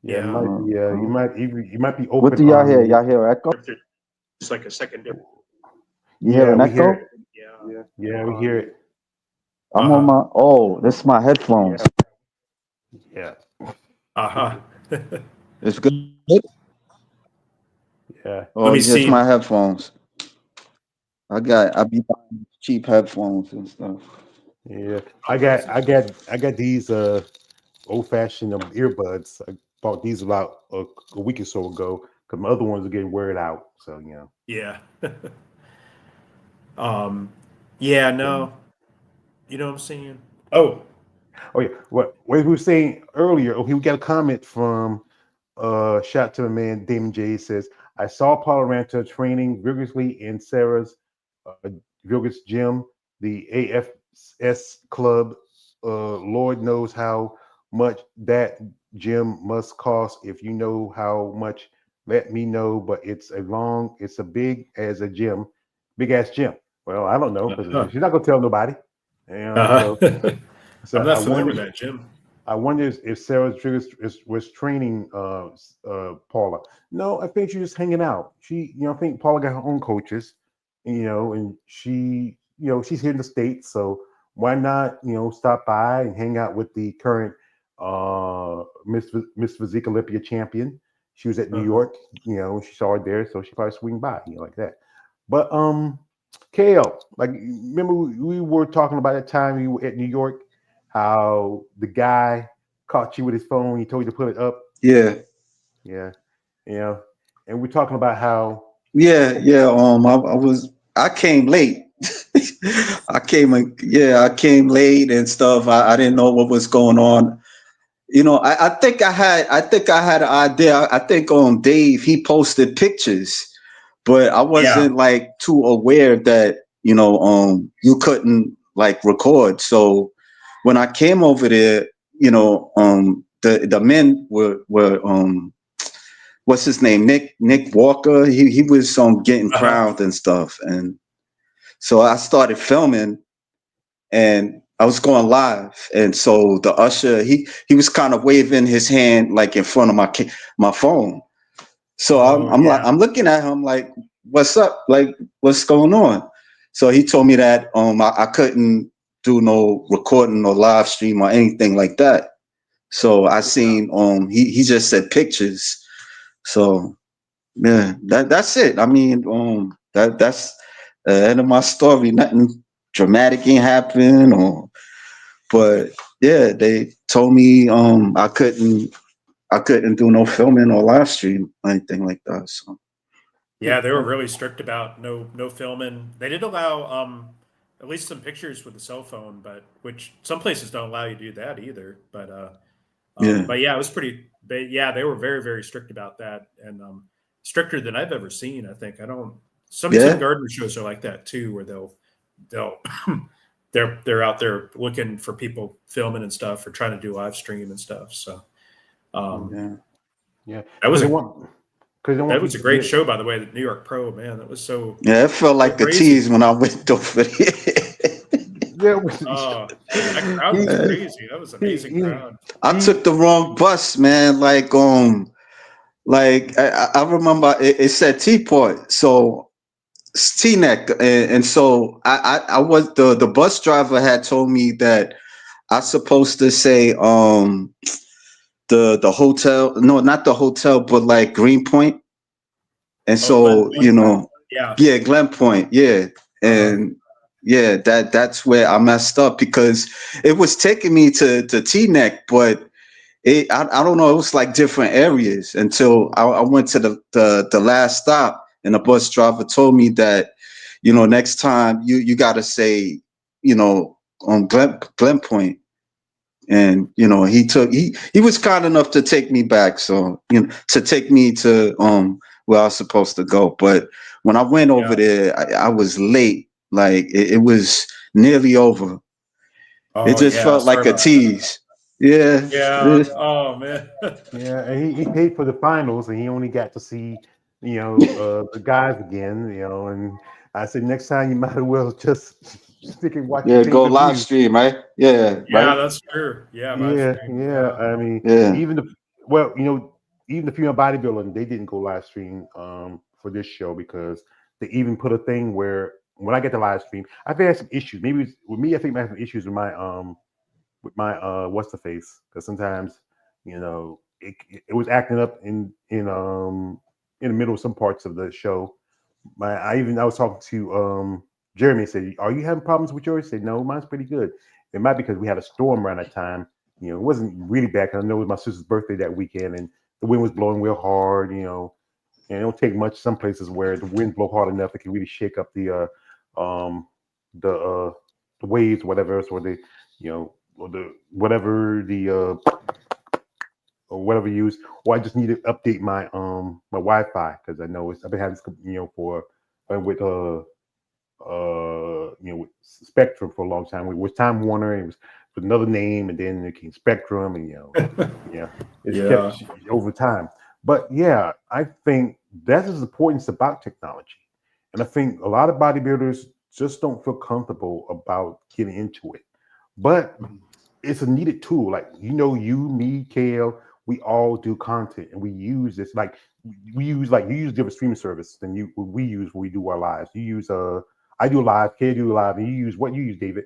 Yeah, it Yeah. might be. You might be open. What do y'all hear? Y'all hear echo? It's like a secondary. You hear an we hear echo? it. Yeah. Yeah, we hear it. I'm on my. Oh, this is my headphones. Yeah. It's good. Yeah. Oh, Let me it's see. my headphones. I be buying cheap headphones and stuff. Yeah. I got these old fashioned earbuds. I bought these about a week or so ago because my other ones are getting weared out. So Yeah. Yeah, yeah. no. You know what I'm saying? Oh, Oh yeah. What we were saying earlier? Okay, we got a comment from shout out to the man Damon J says, I saw Paula Ranta training vigorously in Sarah's Vigorous gym, the AFS club. Lord knows how much that gym must cost. If you know how much, let me know. But it's a big as a gym, big ass gym. Well, I don't know because uh-huh. she's not gonna tell nobody. So Uh-huh. so I'm not familiar with that, Jim. I wonder if Sarah Triggers was training Paula. No, I think she's just hanging out. I think Paula got her own coaches, and she's here in the States, so why not, stop by and hang out with the current Miss Physique Olympia champion. She was at New Uh-huh. York, she saw her there, so she probably swing by, like that. But KL, like, remember we were talking about that time you were at New York, how the guy caught you with his phone. He told you to put it up. Yeah, Yeah, yeah. And we're talking about how. yeah. I came late. I came late and stuff. I didn't know what was going on. I think I had an idea. I think Dave, he posted pictures, but I Yeah. wasn't like too aware that, you couldn't like record. So when I came over there, the men were what's his name? Nick Walker. He was getting Uh-huh. crowned and stuff. And so I started filming and I was going live. And so the usher, he was kind of waving his hand like in front of my phone. So Oh, yeah. I'm looking at him like, what's up? Like, what's going on? So he told me that I couldn't do no recording or live stream or anything like that. So I seen he just said pictures. So yeah, that's it. I mean, that's the end of my story. Nothing dramatic ain't happened, but yeah, they told me I couldn't do no filming or live stream or anything like that. So Yeah, they were really strict about no filming. They did allow at least some pictures with the cell phone, but which some places don't allow you to do that either. yeah, But yeah, it was pretty. Yeah, they were very very strict about that, and stricter than I've ever seen. I think I don't. Some Tim yeah, Gardner shows are like that too, where they'll they're out there looking for people filming and stuff, or trying to do live stream and stuff. So um, Mhm. yeah, Yeah, that was a because they want that was a people to great get. show, by the way. The New York Pro, man, that was yeah. It felt so like a crazy. tease when I went over there. Yeah, Oh, that crowd was crazy. That was an he, amazing he, crowd. I took he, the wrong bus, man. Like I remember it said Teapot, so it's T-neck, and so I was the bus driver had told me that I supposed to say the hotel, no, not the hotel, but like Greenpoint, and Oh, Glenn so Point. Yeah. yeah, Glen Point, yeah, Uh-huh. and yeah, that's where I messed up because it was taking me to T-neck, but I don't know. It was like different areas until I went to the last stop, and the bus driver told me that, next time you got to say, on Glen Point, and he was kind enough to take me back, so to take me to where I was supposed to go. But when I went over Yeah. there, I was late. Like it was nearly over. It Oh, just yeah. felt Sorry like a about that. tease. Yeah. Yeah. Oh, man. yeah, and he paid for the finals, and he only got to see, the guys again, and I said next time you might as well just stick and watch the Yeah, pay go per live view. stream, right? Yeah, Yeah, right? that's true. Yeah, live Yeah, stream. yeah. Yeah. I mean, Yeah. even the well, even the female bodybuilding, they didn't go live stream for this show because they even put a thing where when I get the live stream, I've had some issues. Maybe with me, I think I have some issues with my what's the face, because sometimes it was acting up in the middle of some parts of the show. I was talking to Jeremy and said, "Are you having problems with yours?" He said, "No, mine's pretty good." It might be because we had a storm around that time. It wasn't really bad, 'cause I know it was my sister's birthday that weekend, and the wind was blowing real hard. And it don't take much. Some places where the wind blow hard enough, it can really shake up um the uh the waves, whatever else, or the or the whatever the or whatever you use. Or I just need to update my Wi-Fi, because I know I've been having this, for with Spectrum for a long time. It was Time Warner, and it was with another name, and then it came Spectrum, and yeah, it's kept over time. But yeah, I think that's the importance about technology, and I think a lot of bodybuilders just don't feel comfortable about getting into it. But it's a needed tool. Like you, me, Kale, we all do content, and we use this. Like we use you use different streaming service than we use when we do our lives. You use I do live, Kale do live, and you use what you use, David.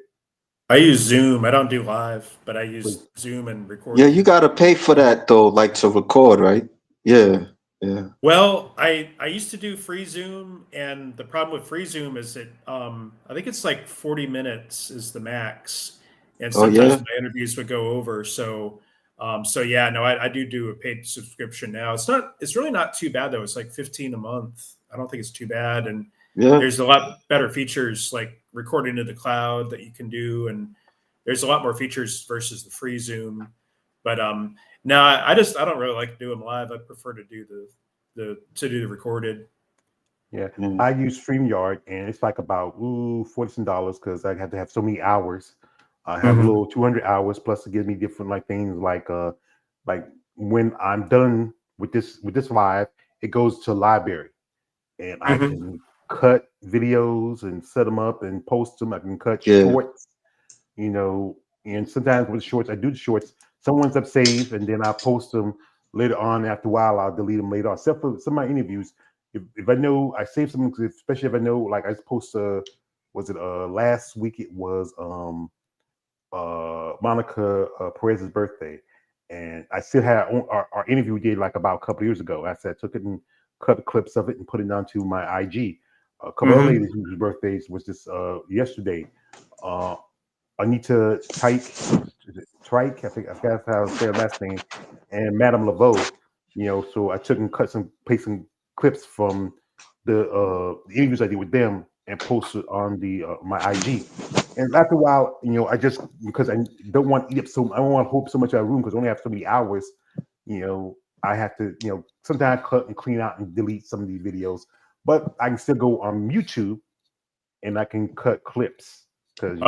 I use Zoom. I don't do live, but I use Zoom and recording. Yeah, you got to pay for that though, like to record, right? Yeah, yeah. Well, I used to do free Zoom, and the problem with free Zoom is that I think it's like 40 minutes is the max, and Oh sometimes yeah. my interviews would go over. So yeah, no, I do a paid subscription now. It's really not too bad though. It's like 15 a month. I don't think it's too bad, and Yeah. there's a lot better features like recording to the cloud that you can do, and there's a lot more features versus the free Zoom. But no, I don't really like to do them live. I prefer to do the recorded. Yeah, I use StreamYard, and it's like about $40 because I have to have so many hours. I have a little 200 hours plus it gives me different like things like when I'm done with this live, it goes to library, and I can cut videos and set them up and post them. I can cut shorts, and sometimes with shorts, I do the shorts. Some ones I've saved, and then I post them later on. After a while, I'll delete them later on. Except for some of my interviews, if I know I save some, especially if I know, like I post was it last week? It was Monica Perez's birthday, and I still had our interview we did like about a couple of years ago. I said took it and cut the clips of it and put it onto my IG. A couple of ladies whose birthdays was just yesterday. Anita Trike, I think I forgot how to say her last name, and Madame Laveau. So I took and paste some clips from the interviews I did with them and posted on my IG. And after a while, I just because I don't want to eat up I don't want to hold so much out of room because I only have so many hours. I have to sometimes cut and clean out and delete some of these videos, but I can still go on YouTube and I can cut clips because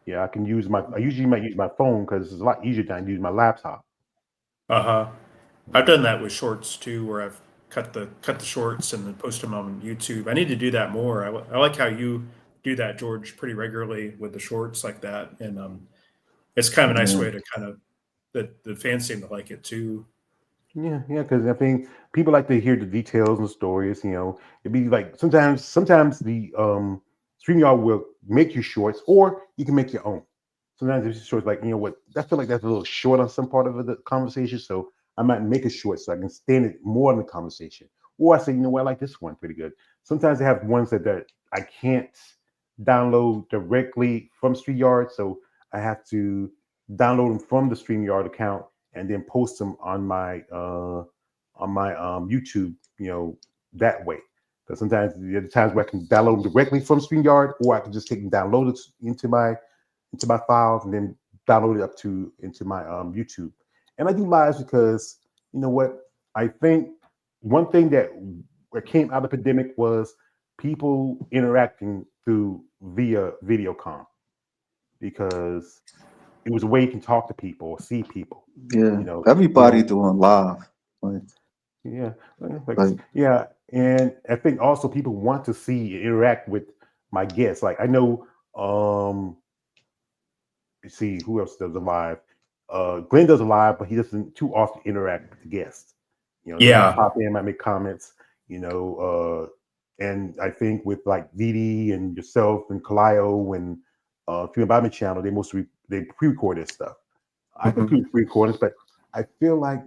yeah, I can use I usually might use my phone because it's a lot easier than I use my laptop. I've done that with shorts too, where I've cut the shorts and then post them on YouTube. I need to do that more. I like how you do that, George, pretty regularly with the shorts like that, and it's kind of a nice way to kind of the fans seem to like it too. Yeah, because I think people like to hear the details and stories. It'd be like sometimes the StreamYard will make you shorts, or you can make your own. Sometimes it's shorts like what I feel like that's a little short on some part of the conversation, so I might make it short so I can stand it more in the conversation. Or I say, what, I like this one pretty good. Sometimes they have ones that I can't download directly from StreamYard, so I have to download them from the StreamYard account and then post them on my YouTube, that way. Because sometimes there are times where I can download them directly from StreamYard, or I can just take and download it into my files and then download it into my YouTube. And I do lives because what I think one thing that came out of the pandemic was people interacting via video com, because it was a way you can talk to people or see people. Yeah, everybody doing live. Yeah, yeah, and I think also people want to see and interact with my guests. Like I know, see who else does a live. Glenn does a live, but he doesn't too often interact with the guests. He might pop in, might make comments. And I think with like Didi and yourself and Kalio and Female Body channel, they pre-record this stuff. I can pre-record this, but I feel like,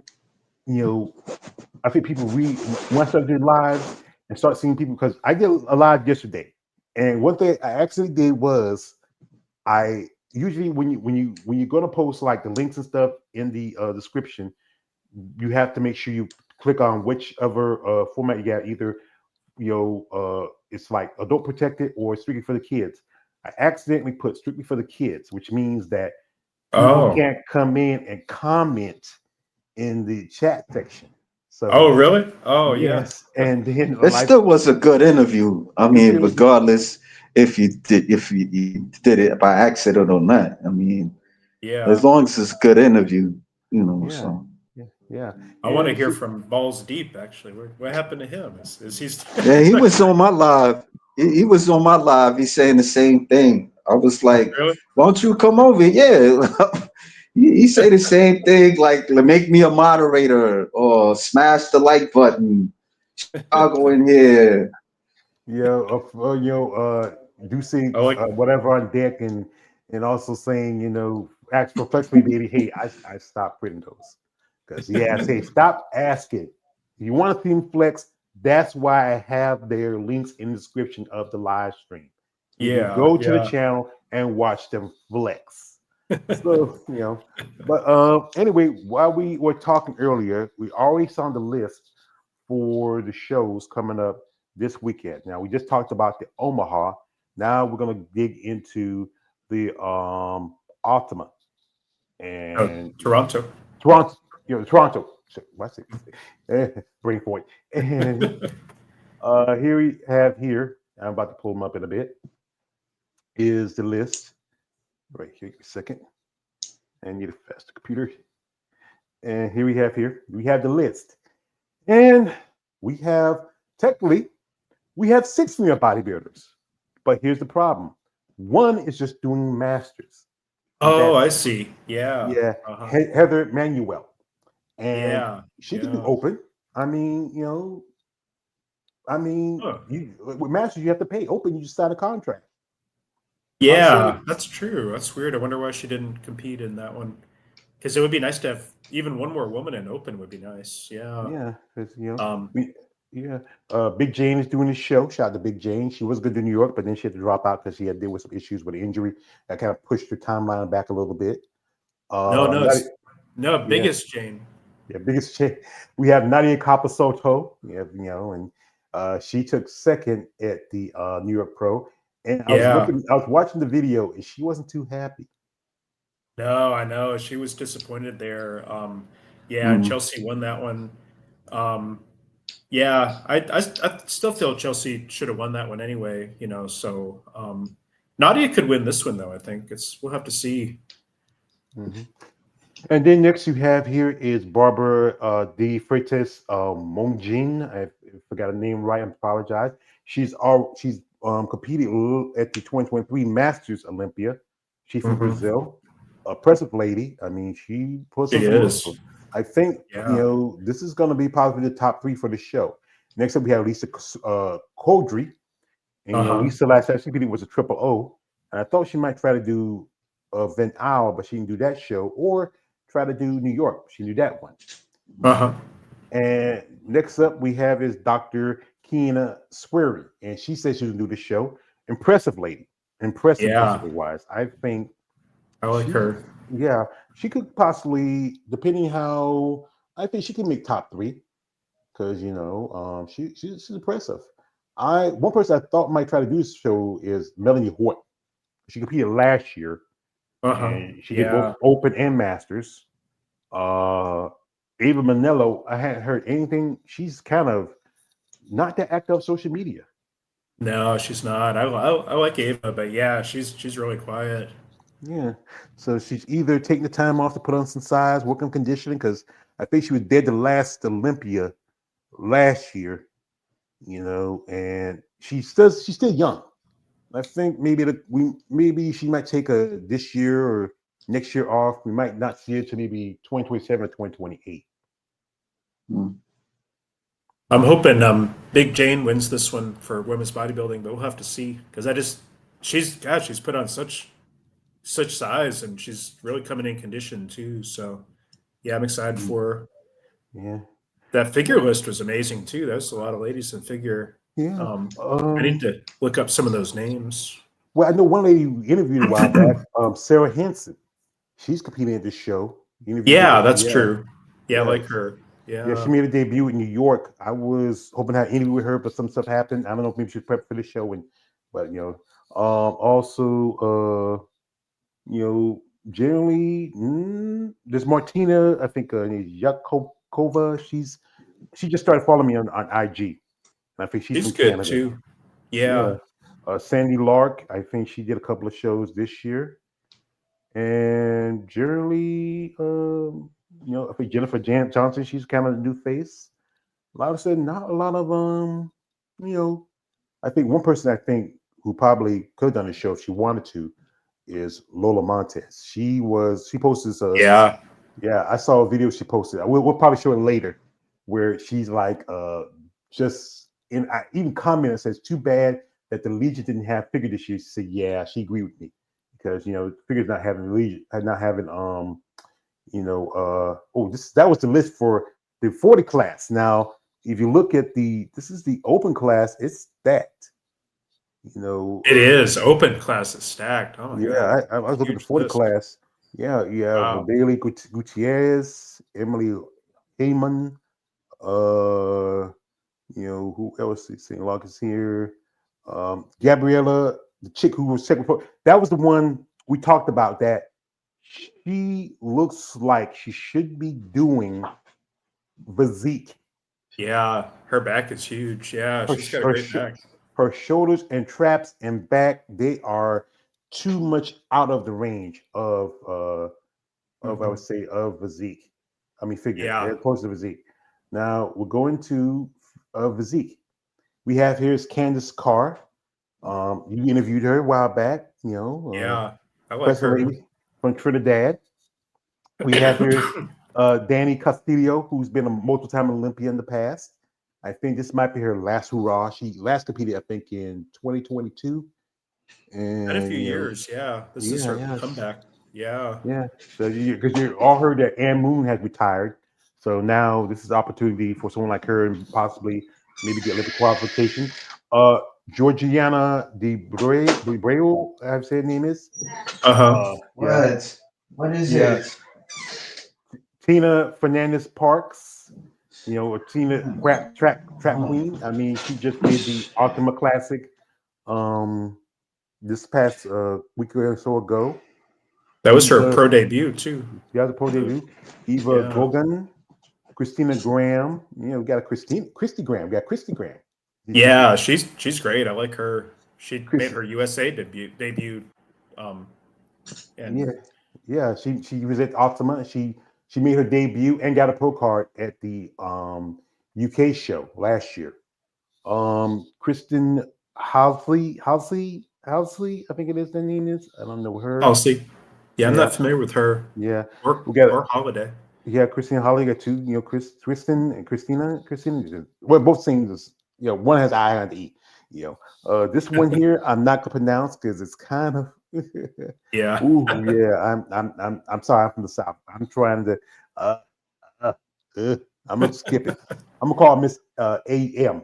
you know, I think people once I start doing lives and start seeing people, because I did a live yesterday, and one thing I actually did was I usually when you're gonna post like the links and stuff in the description, you have to make sure you click on whichever format you got. Either it's like adult protected or strictly for the kids. I accidentally put strictly for the kids, which means that people can't come in and comment in the chat section. So really? Oh, yeah. yes, and then It like still was a good interview. I mean, regardless if you did it by accident or not. I mean, as Yeah. long as it's a good interview, you know. yeah, So yeah, I want to and hear she, from Balls Deep, actually. What happened to him? Is he yeah, he's he not, was on my live. He was on my live. He's saying the same thing. I was like, really? "Why don't you come over?" Yeah, he say the same thing. Like, make me a moderator or smash the like button. I'll go in here. do see I like, whatever on deck, and also saying, ask for flex me, baby. Hey, I stopped putting those because say stop asking. If you want to see them flex, that's why I have their links in the description of the live stream. So you can go to the yeah. channel and watch them flex. So but anyway, while we were talking earlier, we already saw the list for the shows coming up this weekend. Now we just talked about the Omaha. Now we're gonna dig into the Ultima Oh, and Toronto. Toronto. Toronto. What's it? Brain point. And here we have here. I'm about to pull them up in a bit. Is the list right here? A second. I need a faster computer. And here we have the list, and we have technically we have 6 female bodybuilders, but here's the problem: one is just doing masters. Oh, I That's see. Yeah. yeah, Uh-huh. Heather Manuel, and Yeah. she could do Yeah. open. I mean, Huh. you with masters you have to pay. Open, you just sign a contract. I'll say Yeah, that's true. That's weird. I wonder why she didn't compete in that one. Because it would be nice to have even one more woman in open would be nice. Yeah. yeah, because Um, we yeah. Big Jane is doing the show. Shout out to Big Jane. She was good to New York, but then she had to drop out because she had to deal with some issues with an injury that kind of pushed her timeline back a little bit. no, no, Nadia, yeah, biggest Jane. yeah, biggest chick. We have Nadia Capasoto. Yeah, and she took second at the New York Pro. And Yeah. I was watching the video, and she wasn't too happy. No, I know. She was disappointed there. Yeah, and Mm. Chelsea won that one. Um, yeah, I still feel Chelsea should have won that one anyway, so Nadia could win this one though, I think. We'll have to see. Mhm. And then next you have here is Barbara De Freitas Monjin. I forgot her name right. I apologize. She's competed at the 2023 Masters Olympia. She's from Hmm. Brazil. A impressive lady. I mean, she puts She on some muscle. is. I think Yeah. this is going to be probably the top 3 for the show. Next up we have Lisa Caudry. And Uh-huh. Lisa last time she competed was a triple O. And I thought she might try to do Van Isle, but she didn't do that show. Or try to do New York. She knew that one. Uh-huh. And next up we have is Dr. Keena Swery. And she said she was gonna do the show. Impressive lady. Impressive Yeah. physical wise. I think I like her. she could possibly, depending how I think she can make top 3. Because she's impressive. One person I thought might try to do this show is Melanie Hort. She competed last year Uh-huh. and she did both Yeah. open and masters. Ava Manello, I hadn't heard anything. She's kind of not that active on social media. No, she's not. I like Ava, but yeah, she's really quiet. Yeah. So she's either taking the time off to put on some size, work on conditioning, because I think she was dead the last Olympia last year, and she's still young. I think maybe she might take a this year or next year off. We might not see it to maybe 2027 or 2028. Mm. I'm hoping Big Jane wins this one for women's bodybuilding, but we'll have to see because she's put on such size and she's really coming in condition too. So yeah, I'm excited for her. Yeah. That figure list was amazing too. There's a lot of ladies in figure. Yeah. I need to look up some of those names. Well, I know one lady you interviewed a while back, Sarah Hansen. She's competing at this show. You interviewed her. Yeah, that's Yeah. true. Yeah, I Yeah. like her. Yeah, she Yeah. made a debut in New York. I was hoping to have an interview with her, but some stuff happened. I don't know if maybe she was prepped for the show, but also generally, there's Martina. I think Yakova. She just started following me on IG. I think she's She's from good Canada. too. Yeah. Yeah. Sandy Lark. I think she did a couple of shows this year. And generally, I think Jennifer Johnson. She's kind of a new face. A lot of said not a lot of I think one person I think who probably could have done the show if she wanted to is Lola Montez. She posted Yeah. yeah, I saw a video she posted. We'll probably show it later where she's like just in I even commented says too bad that the Legion didn't have figure this year. She said, yeah, she agreed with me because figure's not having Legion not having that was the list for the 40 class. Now, if you look at this is the open class, it's stacked. It is. Open class is stacked. Oh my God. I was looking at the Huge 40 list. class. Yeah, Wow. Bailey Gutierrez, Emily Heyman, who else is St. Lucas here? Gabriella, the chick who was second before. That was the one we talked about that she looks like she should be doing physique. Yeah. Her back is huge. Yeah. Her She's got a her, great back. her shoulders and traps and back, they are too much out of the range of I would say of physique. I mean figure as Yeah. opposed to physique. Now we're going to physique. We have here is Candace Carr. You interviewed her a while back. Yeah. I like Pressing her. lady from Trinidad. We have here Danny Castillo, who's been a multiple-time Olympian in the past. I think this might be her last hurrah. She last competed, I think, in 2022. Been a few And years. Yeah. This is her comeback. Yeah. yeah. So because you all heard that Ann Moon has retired, so now this is opportunity for someone like her and possibly maybe get Olympic qualification. Georgiana Breu, I've said name is. Uh-huh. Yeah. What is Yeah. it? Tina Fernandez Parks, Tina track queen. I mean, she just did the Ultima Classic this past week or so ago. That was her pro debut too. Yeah, the pro debut. Eva Yeah. Gogan, Christina Graham. We got a Christy Graham. We got Christy Graham. Yeah, she's great. I like her. She made her USA debut. And Yeah. She was at Ultima. She made her debut and got a pro card at the UK show last year. Kristen Halsley, I think it is the name is. I don't know her. I'll see. Yeah, I'm Yeah. not familiar with her. Yeah. Or Holiday. Yeah, Christina Holly got two, Kristen and Christina. Well, both singers, one has I on the E. This one here I'm not gonna pronounce because it's kind of Yeah. ooh, yeah. I'm sorry, I'm from the South. I'm trying to I'm gonna skip it. I'm gonna call Miss AM.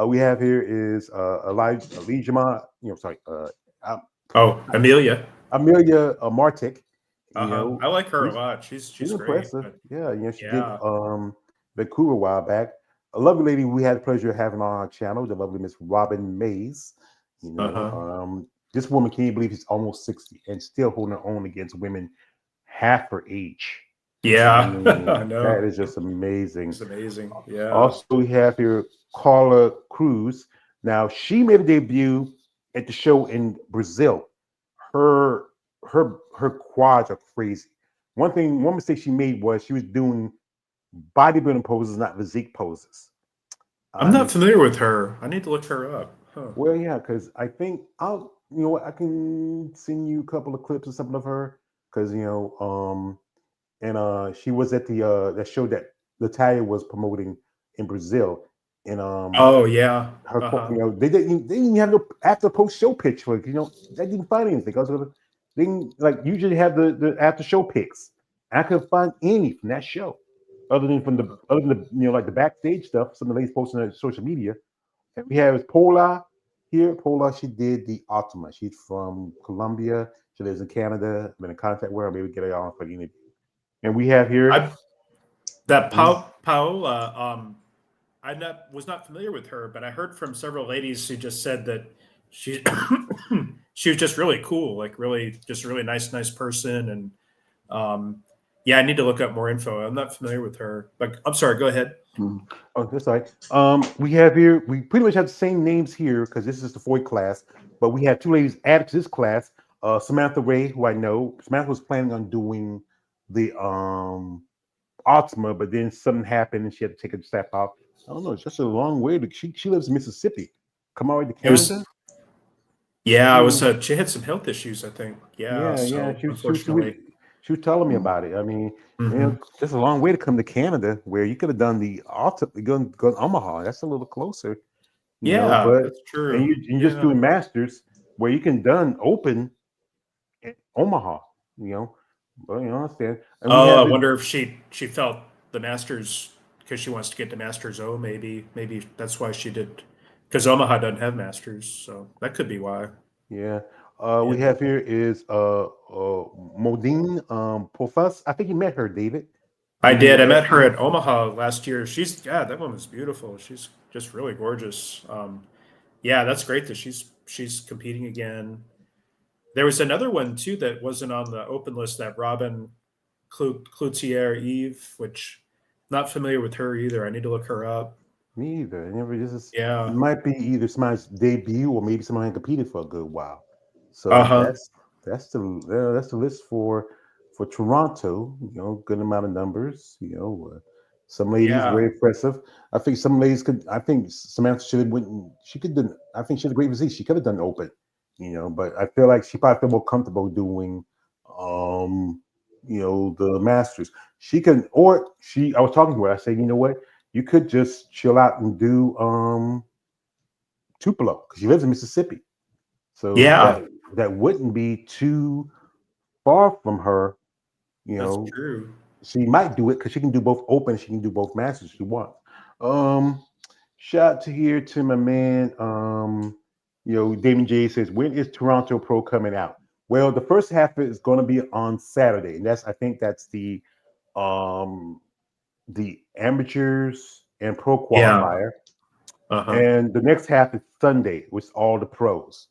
We have here is Elijah, sorry, Amelia. Amelia Martic. I like her a lot. She's great. Impressive. But She did Vancouver a while back. A lovely lady we had the pleasure of having on our channel, the lovely Miss Robin Mays. This woman, can you believe she's almost 60 and still holding her own against women half her age? Yeah, I know. That is just amazing. It's amazing. Yeah. Also, we have here Carla Cruz. Now, she made a debut at the show in Brazil. Her quads are crazy. One mistake she made was she was doing bodybuilding poses, not physique poses. I'm not familiar with her. I need to look her up. Huh. Well, yeah, because I think I can send you a couple of clips or something of her because she was at the that show that Natalia was promoting in Brazil, And Oh yeah. her, Uh-huh. you know, they didn't even have no after post show pitch for it. You know, they didn't find anything because they didn't, like usually have the after show picks. I couldn't find any from that show, other than the you know like the backstage stuff. Some of the ladies posting on social media. And we have Paula here. Paula, she did the Ultima. She's from Colombia. She lives in Canada. I've been in contact with her. Maybe get her on for the interview. And we have here. I that Paola, was not familiar with her, but I heard from several ladies who just said that she she was just really cool, like really just a really nice person. And yeah, I need to look up more info. I'm not familiar with her, but I'm sorry. Go ahead. Oh, that's all right. We have here. We pretty much have the same names here because this is the Foy class, but we have two ladies added to this class. Samantha Ray, who I know. Samantha was planning on doing the Ultima, but then something happened and she had to take a step off. I don't know. It's just a long way. She lives in Mississippi. Come all the way to It was Canada. Yeah, it was. Yeah, She had some health issues, I think. Yeah, yeah. so unfortunately. She was telling me about it. I mean, you know, Hmm. just a long way to come to Canada, where you could have done the Ultima, go to Omaha. That's a little closer, you know. Yeah, But that's and true. you just Yeah. doing masters, where you can done open in Omaha, you know. But you know, understand. And we Oh, I have it. wonder if she felt the Masters because she wants to get to Masters. Oh, maybe that's why she did. Because Omaha doesn't have Masters, so that could be why. Yeah. We Yeah. have here is Modine Pofas. I think you met her, David. I Maybe did. I met last her year. at Omaha last year. That woman's beautiful. She's just really gorgeous. Yeah, that's great that she's competing again. There was another one too that wasn't on the open list, that Robin Cloutier Eve, which not familiar with her either. I need to look her up. Me either. I never. This is. It Yeah. might be either somebody's debut or maybe someone had competed for a good while. So Uh-huh. that's the list for Toronto. You know, good amount of numbers. You know, some ladies Yeah. very impressive. I think some ladies could. I think Samantha should have went. She could done. I think she had a great physique. She could have done open. You know, but I feel like she probably feel more comfortable doing, um, you know, the Masters. She can, or she. I was talking to her. I said, you know what, you could just chill out and do Tupelo because she lives in Mississippi. So Yeah. that wouldn't be too far from her. You That's know, true. she might do it because she can do both open. She can do both masters if she wants. Um, Shout out to here to my man. You know, Damon J says, when is Toronto Pro coming out? Well, the first half is going to be on Saturday, and I think that's um the amateurs and pro Yeah. qualifier. Uh-huh. And the next half is Sunday, with all the pros.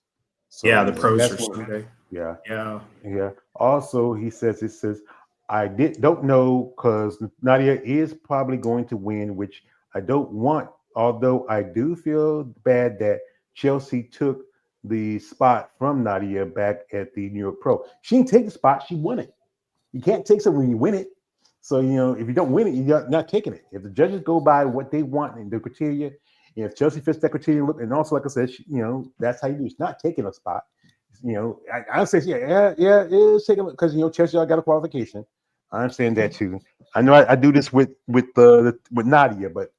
So Yeah, you the know pros that's are when, Sunday. yeah, Yeah. yeah. Also, it says I don't know because Nadia is probably going to win, which I don't want. Although I do feel bad that Chelsea took the spot from Nadia back at the New York Pro. She didn't take the spot; she won it. You can't take something when you win it. So you know, if you don't win it, you're not taking it. If the judges go by what they want and the criteria, you know, if Chelsea fits that criteria, look, and also like I said, you know, that's how you do. It's not taking a spot. You know, I say, yeah, it's taking because you know Chelsea got a qualification. I understand that too. I know I do this with Nadia, but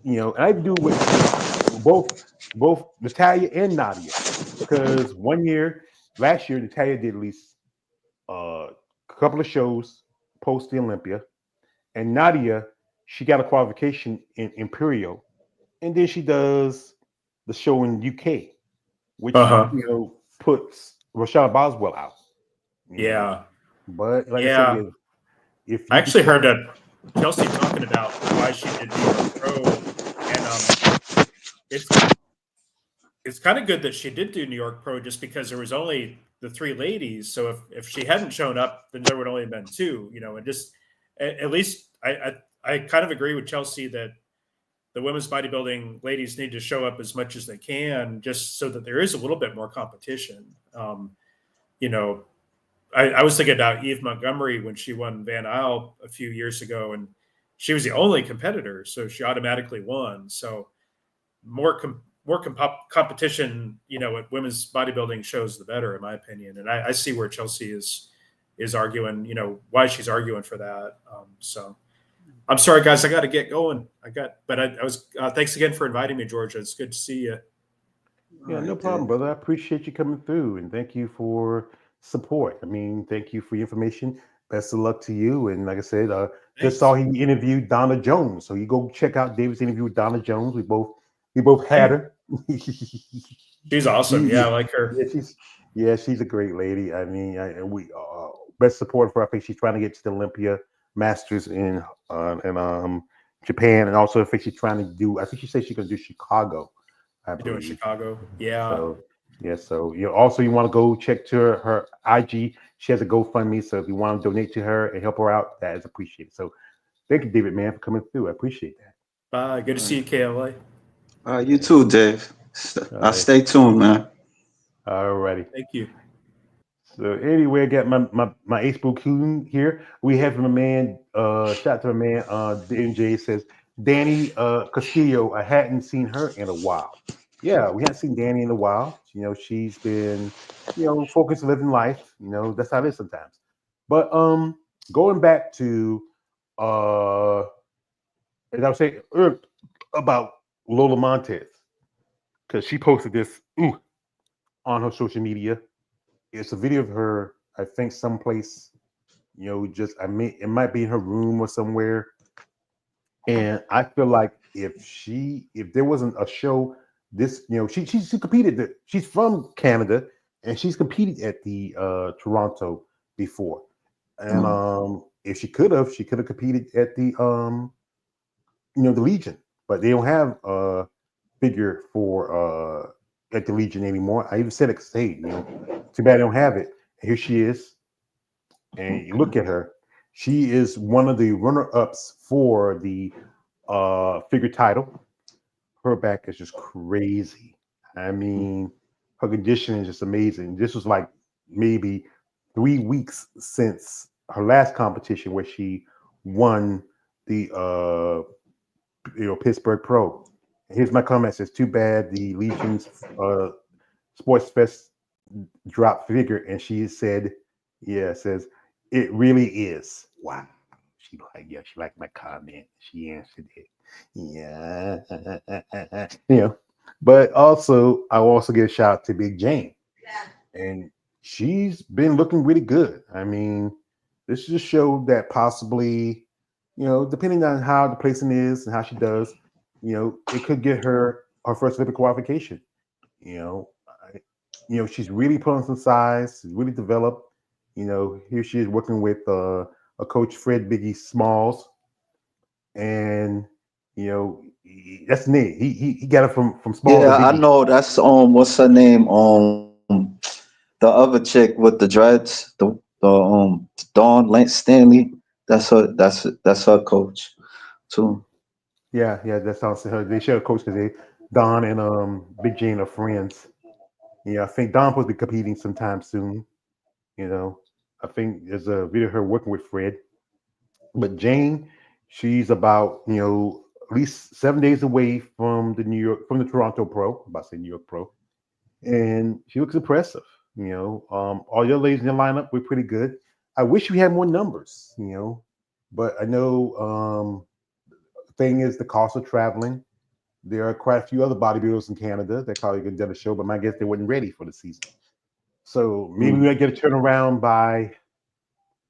you know, and I do with both Natalia and Nadia because last year, Natalia did at least a couple of shows post the Olympia, and Nadia, she got a qualification in Imperial, and then she does the show in UK, which Uh-huh. you know puts Rashada Boswell out. You know, Yeah. but like I said, Yeah. if I you actually decide, heard that Chelsea talking about why she did New York Pro, and it's it's kind of good that she did do New York Pro just because there was only the three ladies. So if she hadn't shown up, then there would only have been two, you know, and just at least I kind of agree with Chelsea that the women's bodybuilding ladies need to show up as much as they can, just so that there is a little bit more competition. You know, I was thinking about Eve Montgomery when she won Van Isle a few years ago, and she was the only competitor, so she automatically won. So competition, you know, at women's bodybuilding shows, the better, in my opinion. And I see where Chelsea is arguing, you know, why she's arguing for that. I'm sorry, guys. I got to get going. But I was. Thanks again for inviting me, Georgia. It's good to see you. Yeah, All no right, problem, Dave. brother. I appreciate you coming through, and thank you for support. I mean, thank you for your information. Best of luck to you. And like I said, just saw Thanks. he interviewed Donna Jones, so you go check out David's interview with Donna Jones. We both had her. She's awesome. She, Yeah, I like her. she's a great lady. I mean, we best support for her. I think she's trying to get to the Olympia Masters in Japan, and also I think she's trying to do. I think she said she's going to do Chicago, I You're doing believe. Chicago. Yeah. So yeah, so also you want to go check to her IG. She has a GoFundMe, so if you want to donate to her and help her out, that is appreciated. So thank you, David, man, for coming through. I appreciate that. Bye. Good to All see right. you, KLA. You too, Dave. All I right, stay tuned, man. all righty. Thank you. So anyway, I got my ace Coon here. We have my man, shout out to my man, DNJ says, Danny Castillo, I hadn't seen her in a while. Yeah, we hadn't seen Danny in a while. She's been, focused on living life. That's how it is sometimes. But going back to as I was saying about Lola Montez, because she posted this on her social media. It's a video of her, I think, someplace, it might be in her room or somewhere. And I feel like if there wasn't a show, she competed. She's from Canada, and she's competed at the Toronto before. And if she could have competed at the Legion, but they don't have a figure for at the Legion anymore. I even said it, hey, too bad I don't have it. Here she is, and you look at her. She is one of the runner-ups for the figure title. Her back is just crazy. I mean, her condition is just amazing. This was like maybe 3 weeks since her last competition where she won the Pittsburgh Pro. Here's my comment: says, "Too bad the Legion's Sports Fest drop figure," and she said, "Yeah," says, "It really is." Wow. She liked my comment. She answered it. Yeah. But also, I will also give a shout out to Big Jane. And she's been looking really good. I mean, this is a show that possibly, depending on how the placing is and how she does, it could get her first Olympic qualification. She's really put on some size. She's really developed. Here she is working with a coach, Fred Biggie Smalls, and that's neat. He got it from Smalls to Yeah, I Biggie. know. That's what's her name? The other chick with the dreads, the Dawn Lance Stanley. That's her coach too. Yeah, that sounds her. They share a coach because Don and Big Jane are friends. I think Don supposed to be competing sometime soon. I think there's a video of her working with Fred. But Jane, she's about at least 7 days away from the Toronto Pro. I'm about to say New York Pro, and she looks impressive. All your ladies in the lineup were pretty good. I wish we had more numbers. But I know the thing is the cost of traveling. There are quite a few other bodybuilders in Canada that probably could have done a show, but my guess they weren't ready for the season. So maybe we might get a turnaround by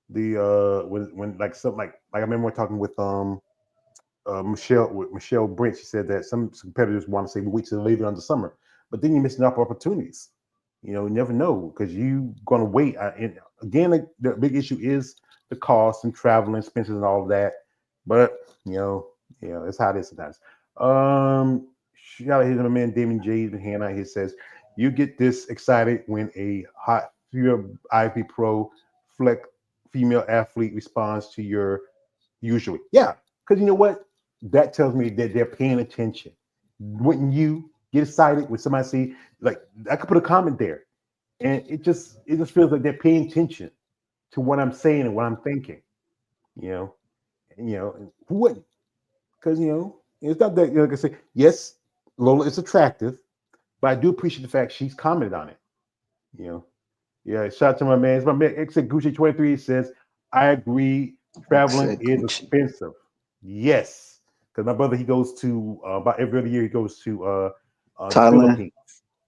the when like something like I remember we're talking with Michelle Brent. She said that some competitors want to say we wait till later on the summer, but then you're missing up opportunities. You never know because you're gonna wait. And again, the big issue is the cost and travel expenses and all of that. But it's how it is sometimes. Shout out here to my man Damon J. Hannah. He says you get this excited when a hot IP Pro flex female athlete responds to your usually. Yeah, because you know what? That tells me that they're paying attention. Wouldn't you get excited when somebody see like I could put a comment there, and it just feels like they're paying attention to what I'm saying and what I'm thinking. You who wouldn't? Because it's not that like I say, yes, Lola is attractive, but I do appreciate the fact she's commented on it. You know, yeah. Shout out to my man. It's my man Exit Gucci 23 says, I agree. I Traveling said is Gucci. expensive. Yes, because my brother he goes to about every other year he goes to the Thailand, Philippines.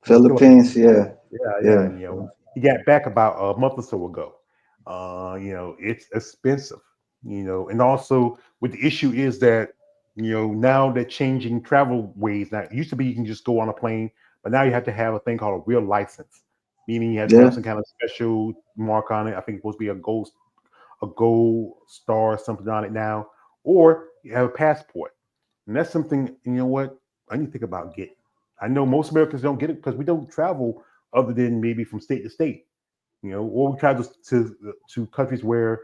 The Philippines. Philippines. Yeah, Yeah, yeah, and he got back about a month or so ago. It's expensive, and also with the issue is that now they're changing travel ways. Now it used to be you can just go on a plane, but now you have to have a thing called a real license, meaning you have to have yeah. some kind of special mark on it. I think it's supposed to be a gold star or something on it now, or you have a passport. And that's something, what, I need to think about getting. I know most Americans don't get it because we don't travel other than maybe from state to state, or we travel to countries where,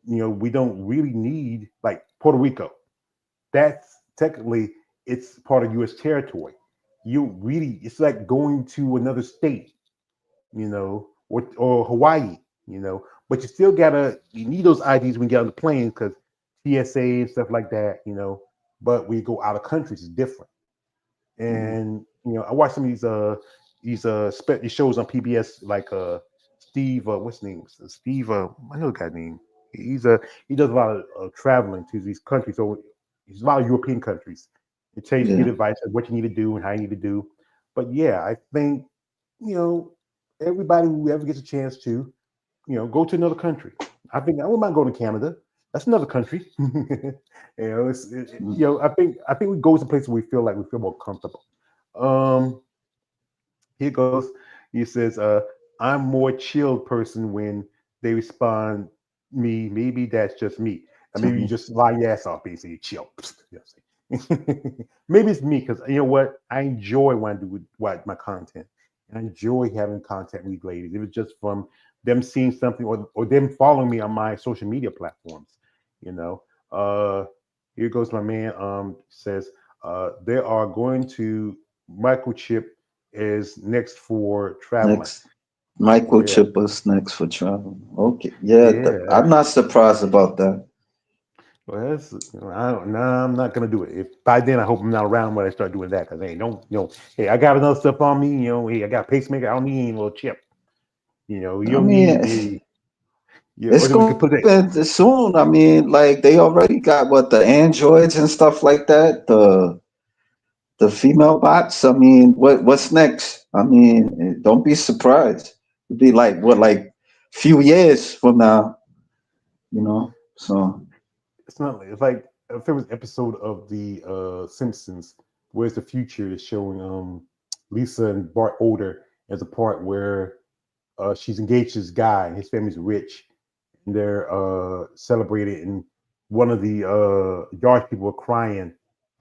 we don't really need, like Puerto Rico. That's technically, it's part of US territory. It's like going to another state, or Hawaii, but you need those IDs when you get on the plane because TSA and stuff like that, but when you go out of countries, it's different. Mhm. And I watch some of these shows on PBS like Steve what's his name, Steve I know the guy's name. He does a lot of traveling to these countries. So he's a lot of European countries. It takes Yeah. good advice on what you need to do and how you need to do. But yeah, I think you know everybody who ever gets a chance to go to another country. I wouldn't mind going to Canada. That's another country. Mm. I think we go to places where we feel more comfortable. Um, Here goes. He says, "I'm more chilled person when they respond me. Maybe that's just me. And maybe you Mhm. just lie your ass off, basically chill. You know what I'm saying? Maybe it's me because you know what? I enjoy when I do what my content. And I enjoy having content with ladies. It was just from them seeing something or them following me on my social media platforms. You know. Here goes my man. Says they are going to microchip is next for traveling. Next, Yeah, microchip us next for travel. Okay, yeah, yeah. I'm not surprised about that. Well, I don't. Nah, I'm not gonna do it. If by then, I hope I'm not around when I start doing that. Cause hey, don't hey, I got enough stuff on me. Hey, I got a pacemaker. I don't need any little chip. You I don't mean, need a. Yeah, or it's then we could going put it. to soon. I mean, like they already got what the androids and stuff like that. The female bots. I mean, what's next? I mean, don't be surprised. It'd be like what, like few years from now, you know. So It's not. It's like a famous episode of the Simpsons, where's the future is showing Lisa and Bart older as a part where she's engaged to this guy and his family's rich and they're celebrating and one of the yard people were crying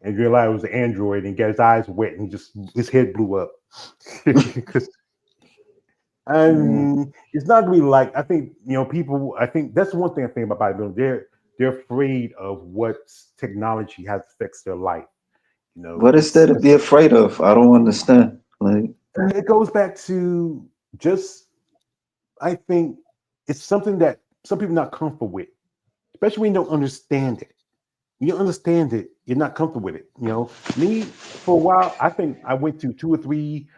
and realized it was an android and got his eyes wet and just his head blew up. 'Cause, yeah. it's not really like I think people. I think that's one thing I think about bodybuilding. They're afraid of what technology has affects their life. What is there to be afraid of? I don't understand. Like, It goes back to just I think it's something that some people are not comfortable with, especially when you don't understand it. You understand it, you're not comfortable with it. Me for a while, I think I went through two or three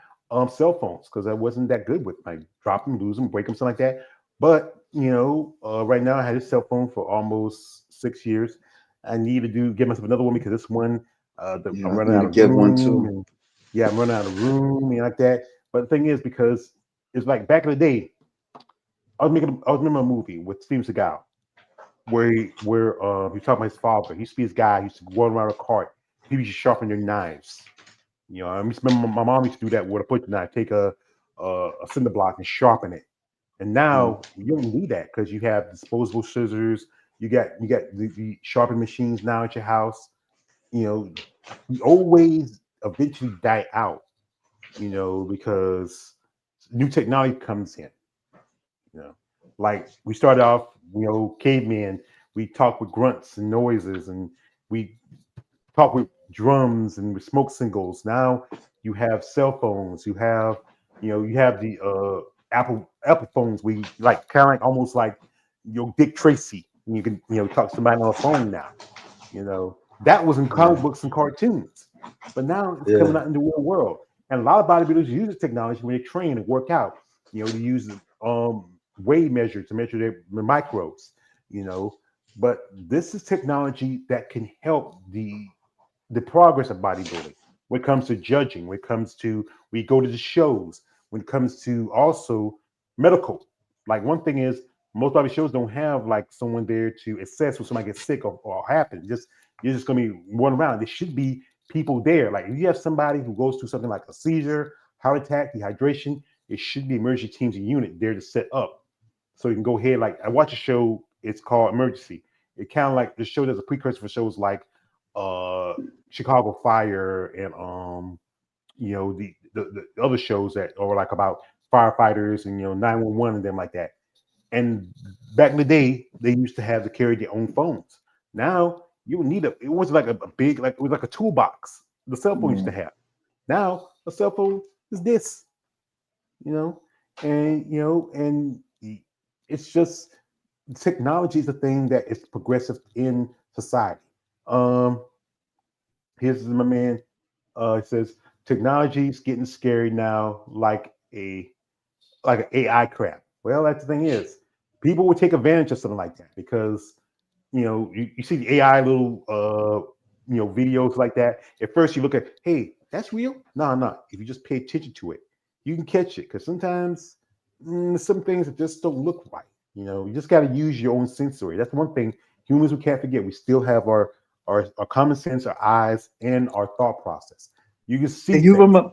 cell phones because I wasn't that good with like drop them, lose them, break them, something like that. But right now I had this cell phone for almost 6 years. I need to get myself another one because this one, yeah, I'm I running need out to of get one room, too. and yeah, I'm running out of room and like that. But the thing is, because it's like back in the day, I was remember a movie with Steven Seagal where he was talking about his father. He used to be this guy. He used to run around a cart. He used to sharpen their knives. I used to remember my mom used to do that with a butcher knife. Take a cinder block and sharpen it. And Yeah, now you don't need that because you have disposable scissors. You got the sharpening machines now at your house. The old ways eventually die out. Because new technology comes in. You know, like we started off, cavemen. We talk with grunts and noises, and we talk with drums and with smoke signals. Now you have cell phones. You have the Apple phones. We like kind of like almost like Dick Tracy. And you can talk to somebody on the phone now. That was in yeah, comic books and cartoons, but now it's yeah. coming out in the real world. And a lot of bodybuilders use the technology when they train and work out. They use weight measure to measure their micros. You know, But this is technology that can help the progress of bodybuilding when it comes to judging, when it comes to we go to the shows, when it comes to also medical. Like one thing is most body shows don't have like someone there to assess when somebody gets sick or happens. Just you're just gonna be one around. There should be people there. Like if you have somebody who goes through something like a seizure, heart attack, dehydration, it should be emergency teams and unit there to set up. So you can go ahead. Like I watch a show, it's called Emergency. It kind of like the show that's a precursor for shows like uh Chicago Fire and the other shows that are like about firefighters and 911 and them like that. And back in the day, they used to have to carry their own phones. Now you would need it was like a big like it was like a toolbox the cell phone used to have. Now a cell phone is this, you know, and it's just technology is the thing that is progressive in society. Um, Here's my man. It says technology is getting scary now, like an AI crap. Well, that's the thing is, people will take advantage of something like that because you see the AI little videos like that. At first, you look at, hey, that's real. No, no. If you just pay attention to it, you can catch it because sometimes some things that just don't look right. You just got to use your own sensory. That's one thing humans we can't forget. We still have our common sense, our eyes, and our thought process. You can see You things. remember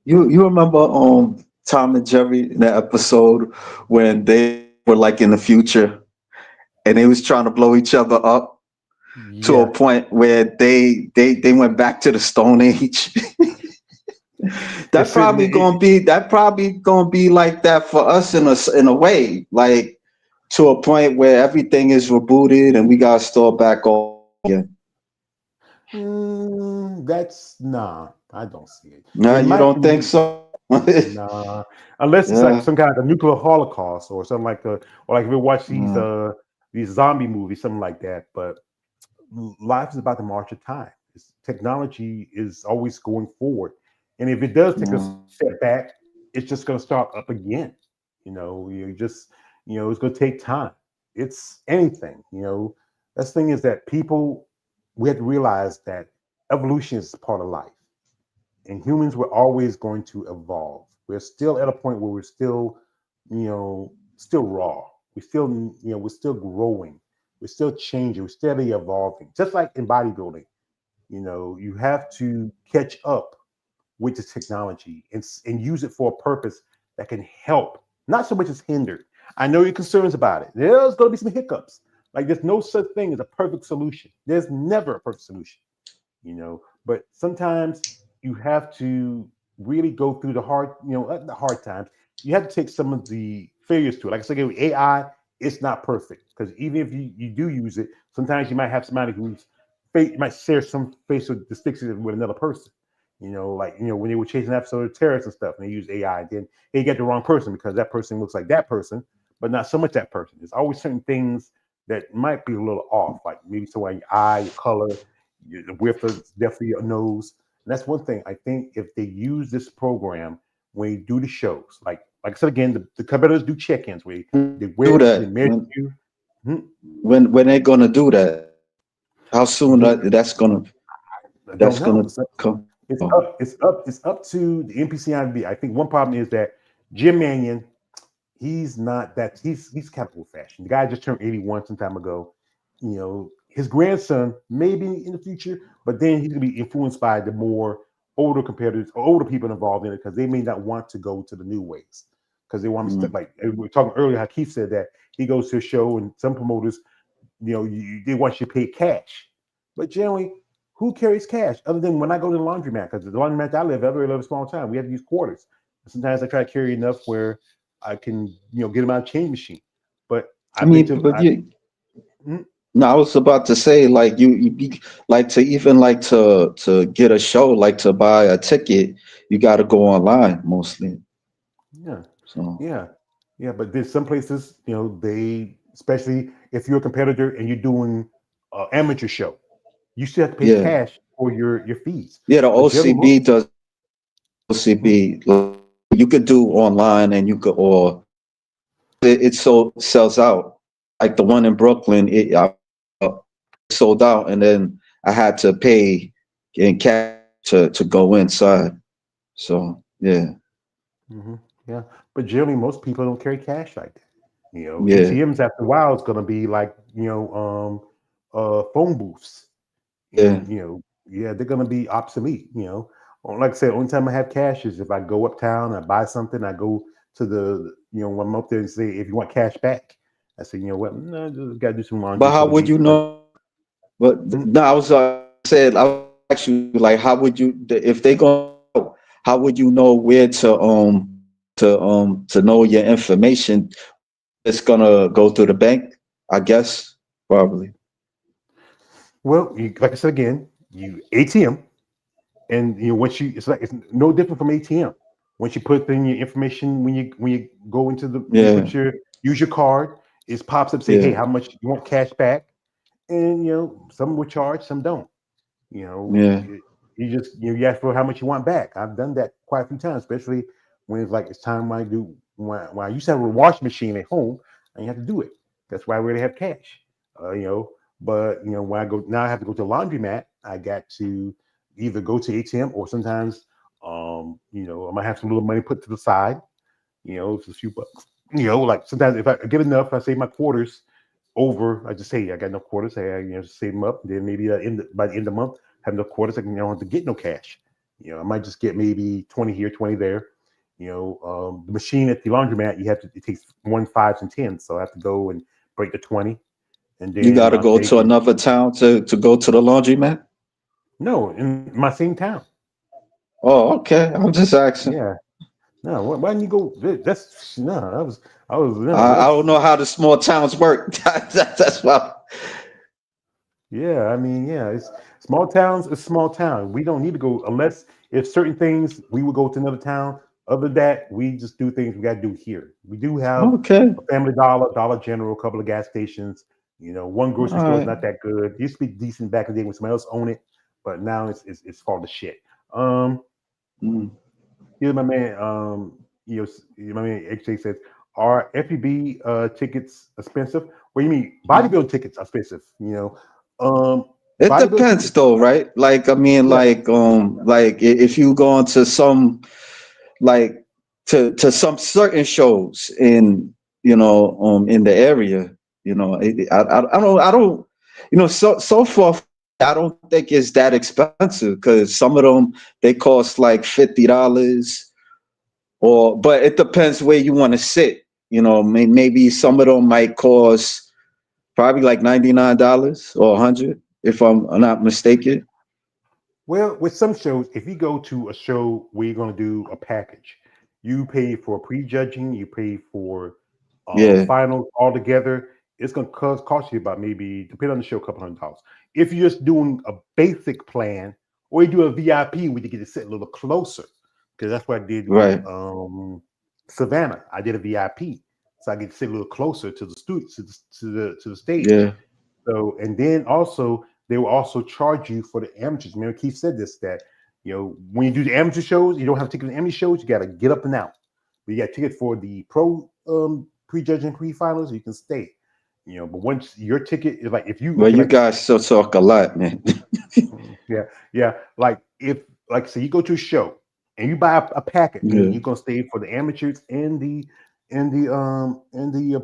you remember Tom and Jerry in that episode when they were like in the future and they was trying to blow each other up to a Yeah, point where they went back to the Stone Age. it's sitting. That probably gonna be like that for us in a way, like to a point where everything is rebooted and we gotta start back all again. That's nah. I don't see it. No, It you might don't think be so? nah, unless it's like Yeah. some kind of a nuclear holocaust or something like or like if we watch Mm, these zombie movies, something like that. But life is about the march of time. Technology is always going forward, and if it does take a mm, step back, it's just going to start up again. It's going to take time. It's anything. That's the thing is that people we have to realize that evolution is part of life, and humans were always going to evolve. We're still at a point where we're still raw. We're still growing. We're still changing. We're steadily evolving. Just like in bodybuilding, you have to catch up with the technology and use it for a purpose that can help, not so much as hinder. I know your concerns about it. There's going to be some hiccups. Like there's no such thing as a perfect solution. There's never a perfect solution, but sometimes you have to really go through the hard times. You have to take some of the failures to it. Like I said, with AI, it's not perfect because even if you do use it, sometimes you might have somebody who's might share some facial distinctions with another person. When they were chasing an episode of terrorists and stuff, and they used AI, then they get the wrong person because that person looks like that person, but not so much that person. There's always certain things that might be a little off, like maybe someone your eye, your color, the width of definitely your nose. And that's one thing I think if they use this program when you do the shows, like I said again, the competitors do check-ins where they wear do you, they that measure you. Mhm. when they're gonna do that? How soon They, I don't that's know. gonna come? It's Oh, up. It's up to the NPCIB. I think one problem is that Jim Mannion, he's not that. He's kind of old fashioned. The guy just turned 81 some time ago. His grandson maybe in the future, but then he's gonna be influenced by the more older competitors or older people involved in it because they may not want to go to the new ways because they want to step mm, like we were talking earlier. How Keith said that he goes to a show and some promoters, they want you to pay cash, but generally, who carries cash other than when I go to the laundromat? Because the laundromat I live, every live a small town, we have to use quarters. Sometimes I try to carry enough where I can, get them out of change machine. But I I've been mean, to, but you. mm, No, I was about to say like like to even like to get a show, like to buy a ticket, you got to go online mostly. yeah, So yeah, yeah. But there's some places, they, especially if you're a competitor and you're doing amateur show, you still have to pay yeah, cash for your fees. yeah. The But generally, most, OCB does mhm, OCB. Like, you could do online, and you could or it so sells out. like the one in Brooklyn, I sold out, and then I had to pay in cash to go inside. So yeah, Hmm. Yeah, but generally, most people don't carry cash like that. yeah, ATMs after a while is going to be like phone booths, yeah. and yeah, they're going to be obsolete. Like I said, only time I have cash is if I go uptown, I buy something, I go to the when I'm up there and say, if you want cash back, I say, what, no, just got to do some laundry But how before I would leave. you know? But Mm. no, I was said I was actually like, how would you if they go? How would you know where to know your information? It's gonna go through the bank, I guess, probably. Well, like I said again, you ATM. And once it's no different from ATM. Once you put in your information, when you go into you Yeah, put your use your card, it pops up say, hey, yeah, how much you want cash back? And some will charge, some don't. You know, yeah. you just you ask for how much you want back. I've done that quite a few times, especially when it's time when I used to have a washing machine at home, and you have to do it. That's why I really have cash. But when I go now, I have to go to a laundromat. I got to either go to ATM or sometimes, I might have some little money put to the side. It's a few bucks. Like sometimes if I get enough, I save my quarters over. I just say I got enough quarters. Say I save them up. Then maybe by the end of the month, have enough quarters. I can have to get no cash. I might just get maybe 20 here, 20 there. The machine at the laundromat, it takes one, fives, and tens. So I have to go and break the 20, and You got then to I'll go take to it. another town to go to the laundromat. No, in my same town. Oh, okay. I'm just asking. Yeah. No, why didn't you go? That's no. I was no. I don't That's know how the small towns work. That's why. Yeah, I mean, yeah, it's small towns. It's small town. We don't need to go unless if certain things we would go to another town. Other than that, we just do things we got to do here. We do have Okay. a Family Dollar, Dollar General, a couple of gas stations. One All grocery store is right. not that good. It used to be decent back in the day when somebody else owned it, but now it's falling to shit. Um, Mm. Here, my man, my man XJ says, are FEB tickets expensive? What do you mean? Bodybuilding tickets are expensive. It Bodybuilding depends tickets, though, right? Like I mean, yeah. like if you go into some like to some certain shows in the area, I don't so far I don't think it's that expensive because some of them they cost like $50 or but it depends where you want to sit. Maybe some of them might cost probably like $99 or 100 if I'm not mistaken. Well, with some shows, if you go to a show where you're going to do a package, you pay for prejudging, you pay for Yeah, finals all together. It's going to cost you about maybe, depending on the show, a couple $100. If you're just doing a basic plan, or you do a VIP where you get to sit a little closer, because that's what I did with right. Savannah. I did a VIP, so I get to sit a little closer to the students to the stage. Yeah, So, and then also they will also charge you for the amateurs. Remember, Keith said this that when you do the amateur shows, you don't have to ticket the amateur shows. You got to get up and out. But you got a ticket for the pro prejudging pre-finals, you can stay. But once your ticket is like if you well, okay, you like guys still talk a lot, man. yeah, yeah, like say you go to a show and you buy a packet, meaning Yeah, you're gonna stay for the amateurs and the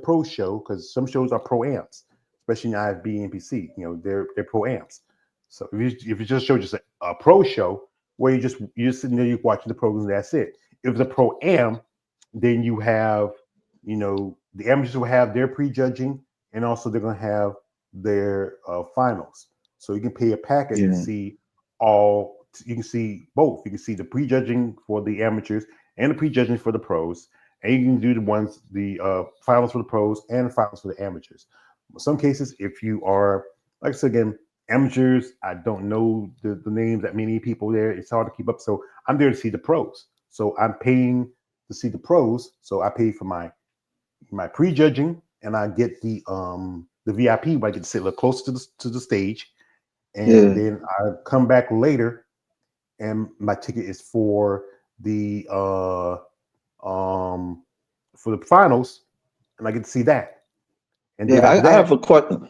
pro show because some shows are pro amps, especially in IFB and PC. They're pro amps. So if you just show just a pro show where you're just sitting there, you're watching the programs, and that's it. If it's a pro am, then you have the amateurs will have their prejudging, and also they're gonna have their finals. So you can pay a packet to yeah, see all. You can see both. You can see the prejudging for the amateurs and the prejudging for the pros, and you can do the finals for the pros and the finals for the amateurs. In some cases, if you are, like I said again, amateurs, I don't know the names that many people there. It's hard to keep up. So I'm there to see the pros. So I'm paying to see the pros. So I pay for my prejudging, and I get the VIP where I get to sit a little closer to the stage, and yeah, then I come back later, and my ticket is um for the finals, and I get to see that. And then Yeah, after I that, have a question.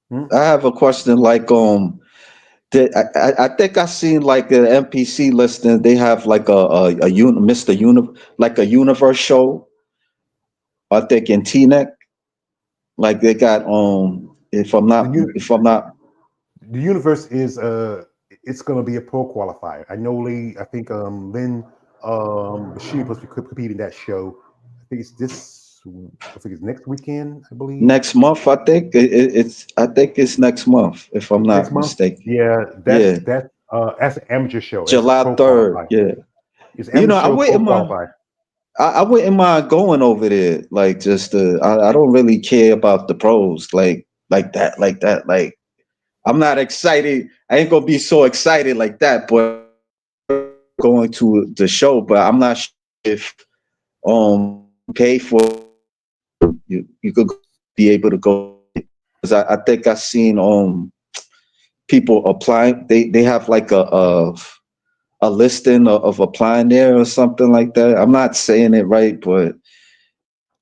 hmm, I have a question. Like, I think I seen like an NPC listing. They have like Mr. like a universe show. I think in T-Neck, like they got the uni- if I'm not the universe is it's going to be a pro qualifier. I know Lee. I think Lynn she was competing in that show. I think it's this. I think it's next weekend. I believe next month, I think I think it's next month if I'm next not month. mistaken. Yeah, Yeah, that's an amateur show. That's a July pro 3rd. qualifier. Yeah, It's you know, amateur show pro qualifier. I wouldn't mind going over there. Like, just I don't really care about the pros like that. Like, I'm not excited. I ain't gonna be so excited like that. But going to the show, but I'm not sure if pay for you could be able to go because I think I seen people applying. They have like a listing of applying there or something like that. I'm not saying it right, but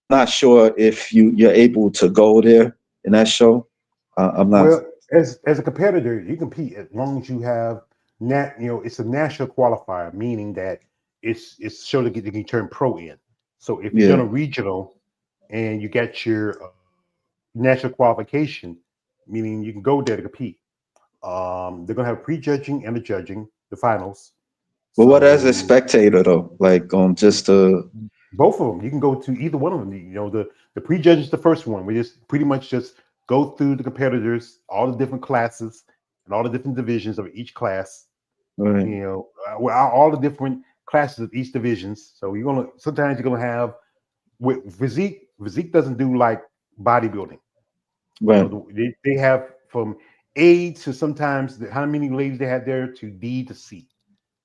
not sure if you're able to go there in that show. I'm not. Well, as a competitor, you compete as long as you have it's a national qualifier, meaning that it's show to get you can turn pro in. So if you've done Yeah. a regional and you got your national qualification, meaning you can go there to compete. They're gonna have pre-judging and the judging, the finals. But what as a So spectator though? Like just both of them, you can go to either one of them. The pre-judge is the first one. We just pretty much just go through the competitors, all the different classes and all the different divisions of each class. right. All the different classes of each divisions. So sometimes you're gonna have with physique. Physique doesn't do like bodybuilding. Right. They have from A to sometimes how many ladies they had there to D to C.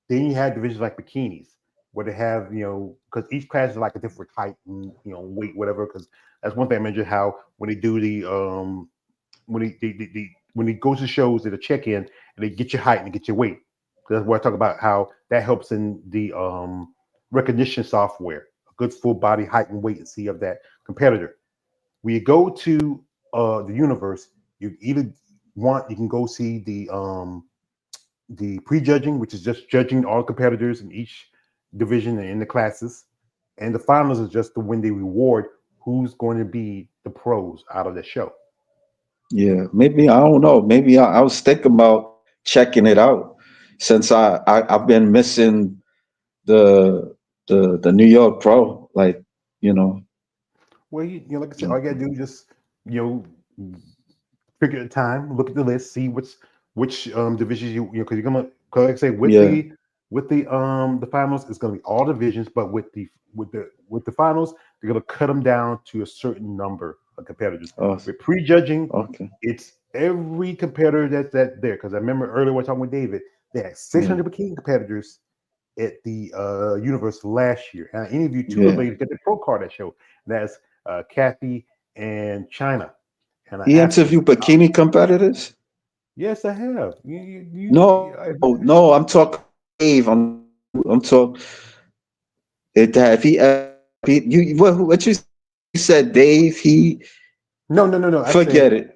Then you have divisions like bikinis, where they have, because each class is like a different height and weight, whatever. Because that's one thing I mentioned how when they do the when they go to shows, they check in and they get your height and they get your weight. That's where I talk about how that helps in the recognition software, a good full body height and weight and see of that competitor. When you go to the universe, you can go see the prejudging, which is just judging all competitors in each division and in the classes, and the finals is just the when they reward who's going to be the pros out of the show. Yeah. Maybe I don't know. Maybe I was thinking about checking it out since I've been missing the the New York Pro. Like, you know. Well, like I said, all you gotta do is just you figure the time, look at the list, see which divisions because you're gonna, cause like I say, Yeah. with the finals, it's gonna be all divisions, but with the finals, they're gonna cut them down to a certain number of competitors. Oh, With prejudging, okay. it's every competitor that's there. Because I remember earlier when talking with David, they had Yeah. 600 bikini competitors at the universe last year, and I interviewed two of the Yeah. ladies got the pro card that show. That's Kathy and China, and I He asked them. interviewed bikini competitors? Yes, I have. No, no, I'm talking Dave. I'm talking it have you what you said, Dave, he no. forget it.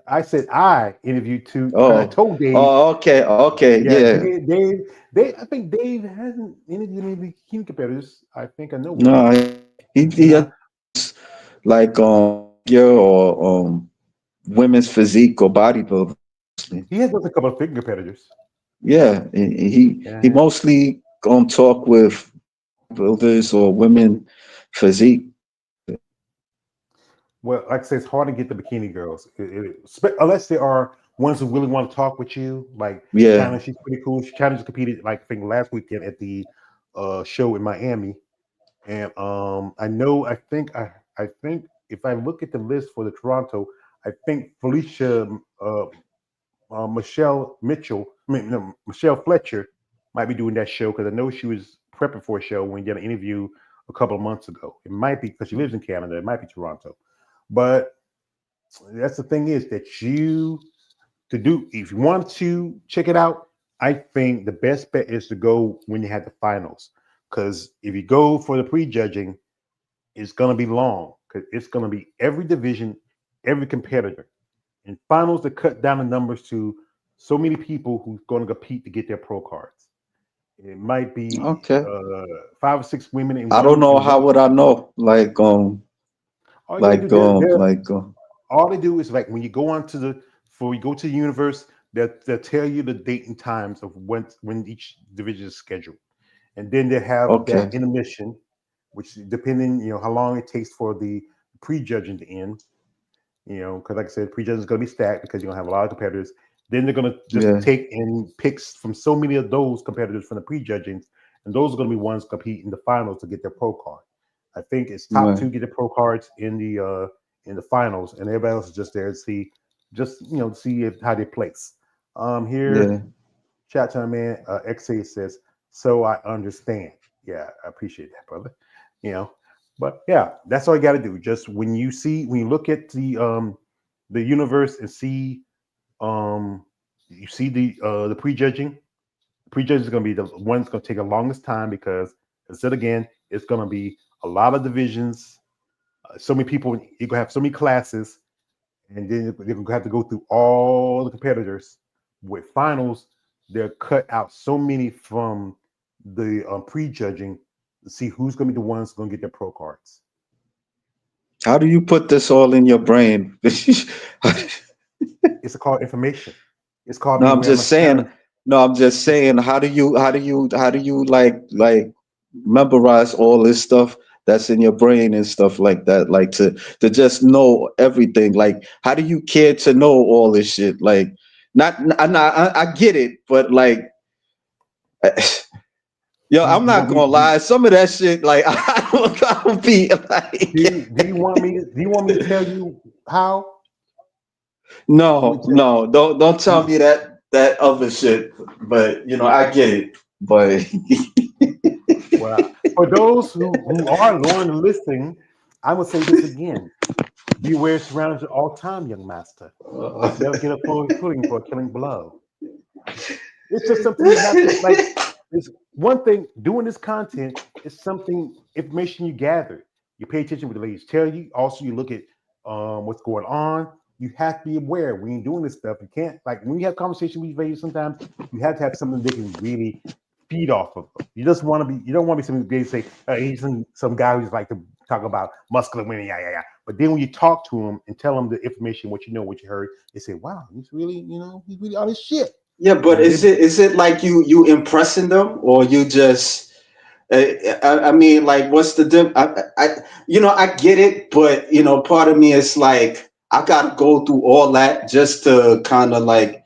I said I interviewed two because I Oh, told Dave. oh, okay, okay, Yeah, yeah. Dave. I think Dave hasn't interviewed any bikini competitors. I think I know one. No, he No, had like yeah, or women's physique or bodybuilding. he has done a couple of big competitors. Yeah, he Yeah. mostly gonna talk with builders or women physique. Well, like I say, it's hard to get the bikini girls, unless they are ones who really want to talk with you. Like Yeah. China, she's pretty cool. China just competed, like I think last weekend at the show in Miami, and I think if I look at the list for the Toronto, I think Felicia Michelle Mitchell, I mean no, Michelle Fletcher might be doing that show because I know she was prepping for a show when we did an interview a couple of months ago. It might be because she lives in Canada. It might be Toronto, but that's the thing is that if you want to check it out, I think the best bet is to go when you have the finals. Because if you go for the prejudging, it's gonna be long. because it's going to be every division, every competitor. In finals, to cut down the numbers to so many people who's going to compete to get their pro cards. It might be Okay. 5 or 6 women in I don't one. know In how one, would I know. all you gotta do, all they do is like when you go onto the before you go to the universe, they'll tell you the date and times of when each division is scheduled, and then they have Okay. that intermission, which depending how long it takes for the prejudging to end. Because like I said, prejudging is going to be stacked because you're going to have a lot of competitors. Then they're going to just Yeah. take in picks from so many of those competitors from the prejudgings, and those are going to be ones compete in the finals to get their pro card. I think it's top Right. 2 get the pro cards in the finals, and everybody else is just there to see, how they place. Here, Yeah. chat time, man. XA says, "So I understand." Yeah, I appreciate that, brother. You know, but yeah, that's all you got to do. Just when you look at the universe and see you see the prejudging. Prejudging is going to be the one that's going to take the longest time because, as I said again, it's going to be a lot of divisions, so many people. You're going to have so many classes, and then they're going to have to go through all the competitors. With finals, they're cut out so many from the prejudging to see who's going to be the ones going to get their pro cards. How do you put this all in your brain? It's called information. It's called No, being I'm aware of just my saying. surroundings. No, I'm just saying. How do you like memorize all this stuff that's in your brain and stuff like that? Like to just know everything. Like, how do you care to know all this shit? Like, I get it, but like, yo, Do you, I'm do you not want me? gonna lie. Some of that shit, like, I don't be Do like, you, do you want me? Do you want me to tell you how? Let me no, tell no, don't tell you. me that other shit. But I get it. But Well, for those who are learning and listening, I would say this again: be aware of surroundings at all time, young master. Never get a footing for a killing blow. It's just something you have to like. It's one thing doing this content is something information you gather. You pay attention to what the ladies tell you. Also, you look at what's going on. You have to be aware when you're doing this stuff. You can't like when you have conversation with these ladies. Sometimes you have to have something they can really feed off of. You just want to be. You don't want to be somebody who say he's some guy who's like to talk about muscular women. Yeah, yeah, yeah. But then when you talk to him and tell them the information, what you know, what you heard, they say, "Wow, he's really, he's really all this shit." yeah, but And is then it like you impressing them or you just? I mean, like, what's the I get it, but part of me is like I gotta go through all that just to kind of like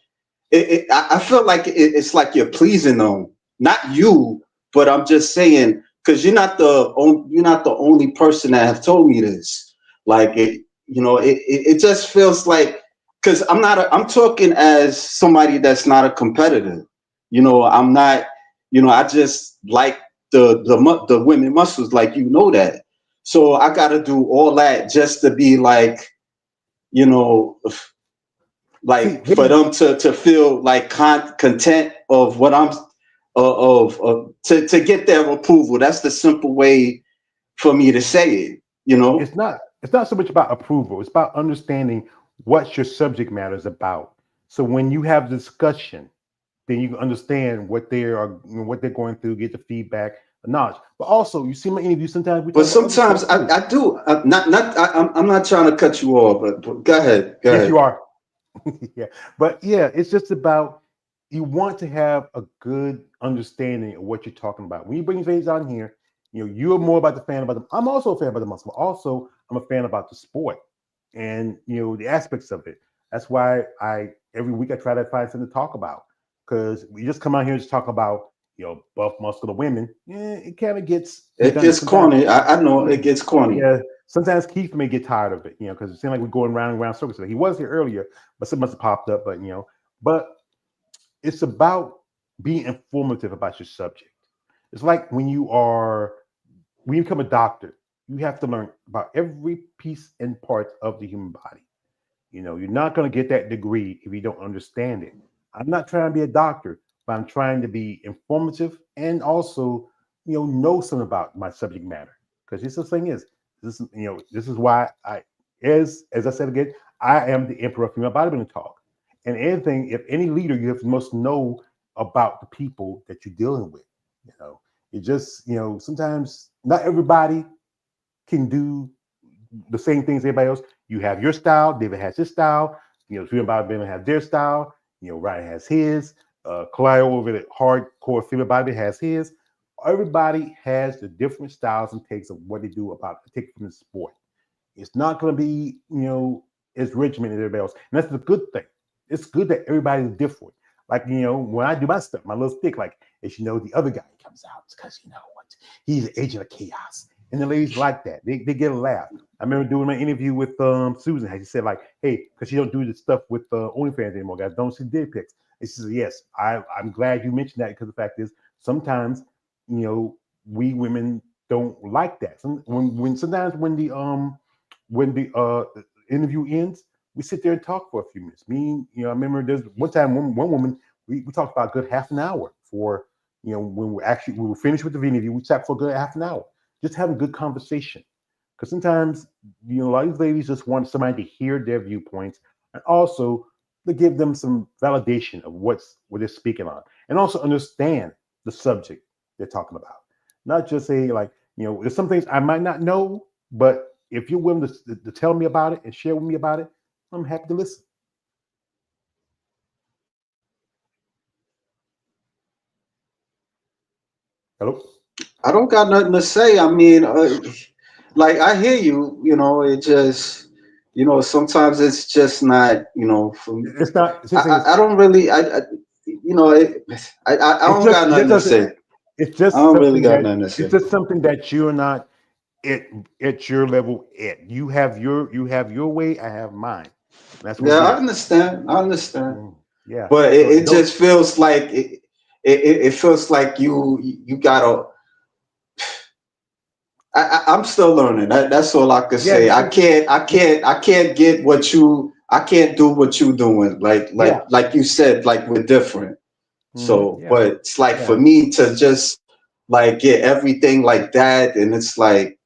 I feel like it's like you're pleasing them, not you, but I'm just saying because you're not the only person that have told me this. Like it just feels like because I'm talking as somebody that's not a competitor. I'm not. I just like the women muscles, like that. So I got to do all that just to be like you know see, like for here's them to feel like content of what I'm of to get their approval. That's the simple way for me to say it. it's not so much about approval. It's about understanding what your subject matter is about. So when you have discussion, then you can understand what they're going through, get the feedback, the knowledge. But also, you see my interview. Sometimes we But talk about other sometimes stuff too. I do not I'm not trying to cut you off, but go ahead, go Yes, you ahead. are. Yeah, but yeah, it's just about you want to have a good understanding of what you're talking about. When you bring things on here, you're more about the fan about them. I'm also a fan about the muscle. Also, I'm a fan about the sport and the aspects of it. That's why I every week I try to find something to talk about because we just come out here and just talk about buff muscular women. Yeah, it kind of gets It redundant gets sometimes. corny. I know Yeah, it gets corny. yeah, sometimes Keith may get tired of it, because it seems like we're going round and round circles. He was here earlier, but something must have popped up. But it's about being informative about your subject. It's like when you become a doctor, you have to learn about every piece and part of the human body. You're not going to get that degree if you don't understand it. I'm not trying to be a doctor, but I'm trying to be informative and also, know something about my subject matter. Because this the thing is, This is, this is why as I said again, I am the emperor of female bodybuilding talk. And anything, if any leader, must know about the people that you're dealing with. It just, sometimes not everybody can do the same things as everybody else. You have your style. David has his style. Female bodybuilding has their style. Ryan has his. Clio over the hardcore female bodybuilding has his. Everybody has the different styles and takes of what they do about take from the sport. It's not going to be, as regimented as everybody else. And that's the good thing. It's good that everybody's different. Like, when I do my stuff, my little stick, like, as the other guy comes out because what? He's an agent of chaos. And the ladies like that. They get a laugh. I remember doing my interview with Susan. She said, like, hey, because she don't do the stuff with OnlyFans anymore, guys. Don't see dick pics. And she says, yes, I'm glad you mentioned that, because the fact is sometimes, we women don't like that. Sometimes when the interview ends, we sit there and talk for a few minutes. I remember there's one time one woman, we talked about a good half an hour for, when we were finished with the interview, we sat for a good half an hour, just having good conversation. Because sometimes, a lot of these ladies just want somebody to hear their viewpoints, and also to give them some validation of what they're speaking on, and also understand the subject they're talking about. Not just say, like, there's some things I might not know, but if you're willing to tell me about it and share with me about it, I'm happy to listen. Hello? I don't got nothing to say. I mean, like, I hear you. It just, sometimes it's just not, for me. It's not. I don't really. I don't got nothing to say. It's just I don't really something got that nothing to say. it's just something that you're not at your level at. You have your way. I have mine. That's what Yeah, it I is. understand. I understand. Yeah. But So it just feels like it feels like you gotta. I'm still learning. That's all I can say. I can't get what you. I can't do what you doing. Like you said, like, we're different. So, but it's like, for me to just, like, get everything like that, and it's like,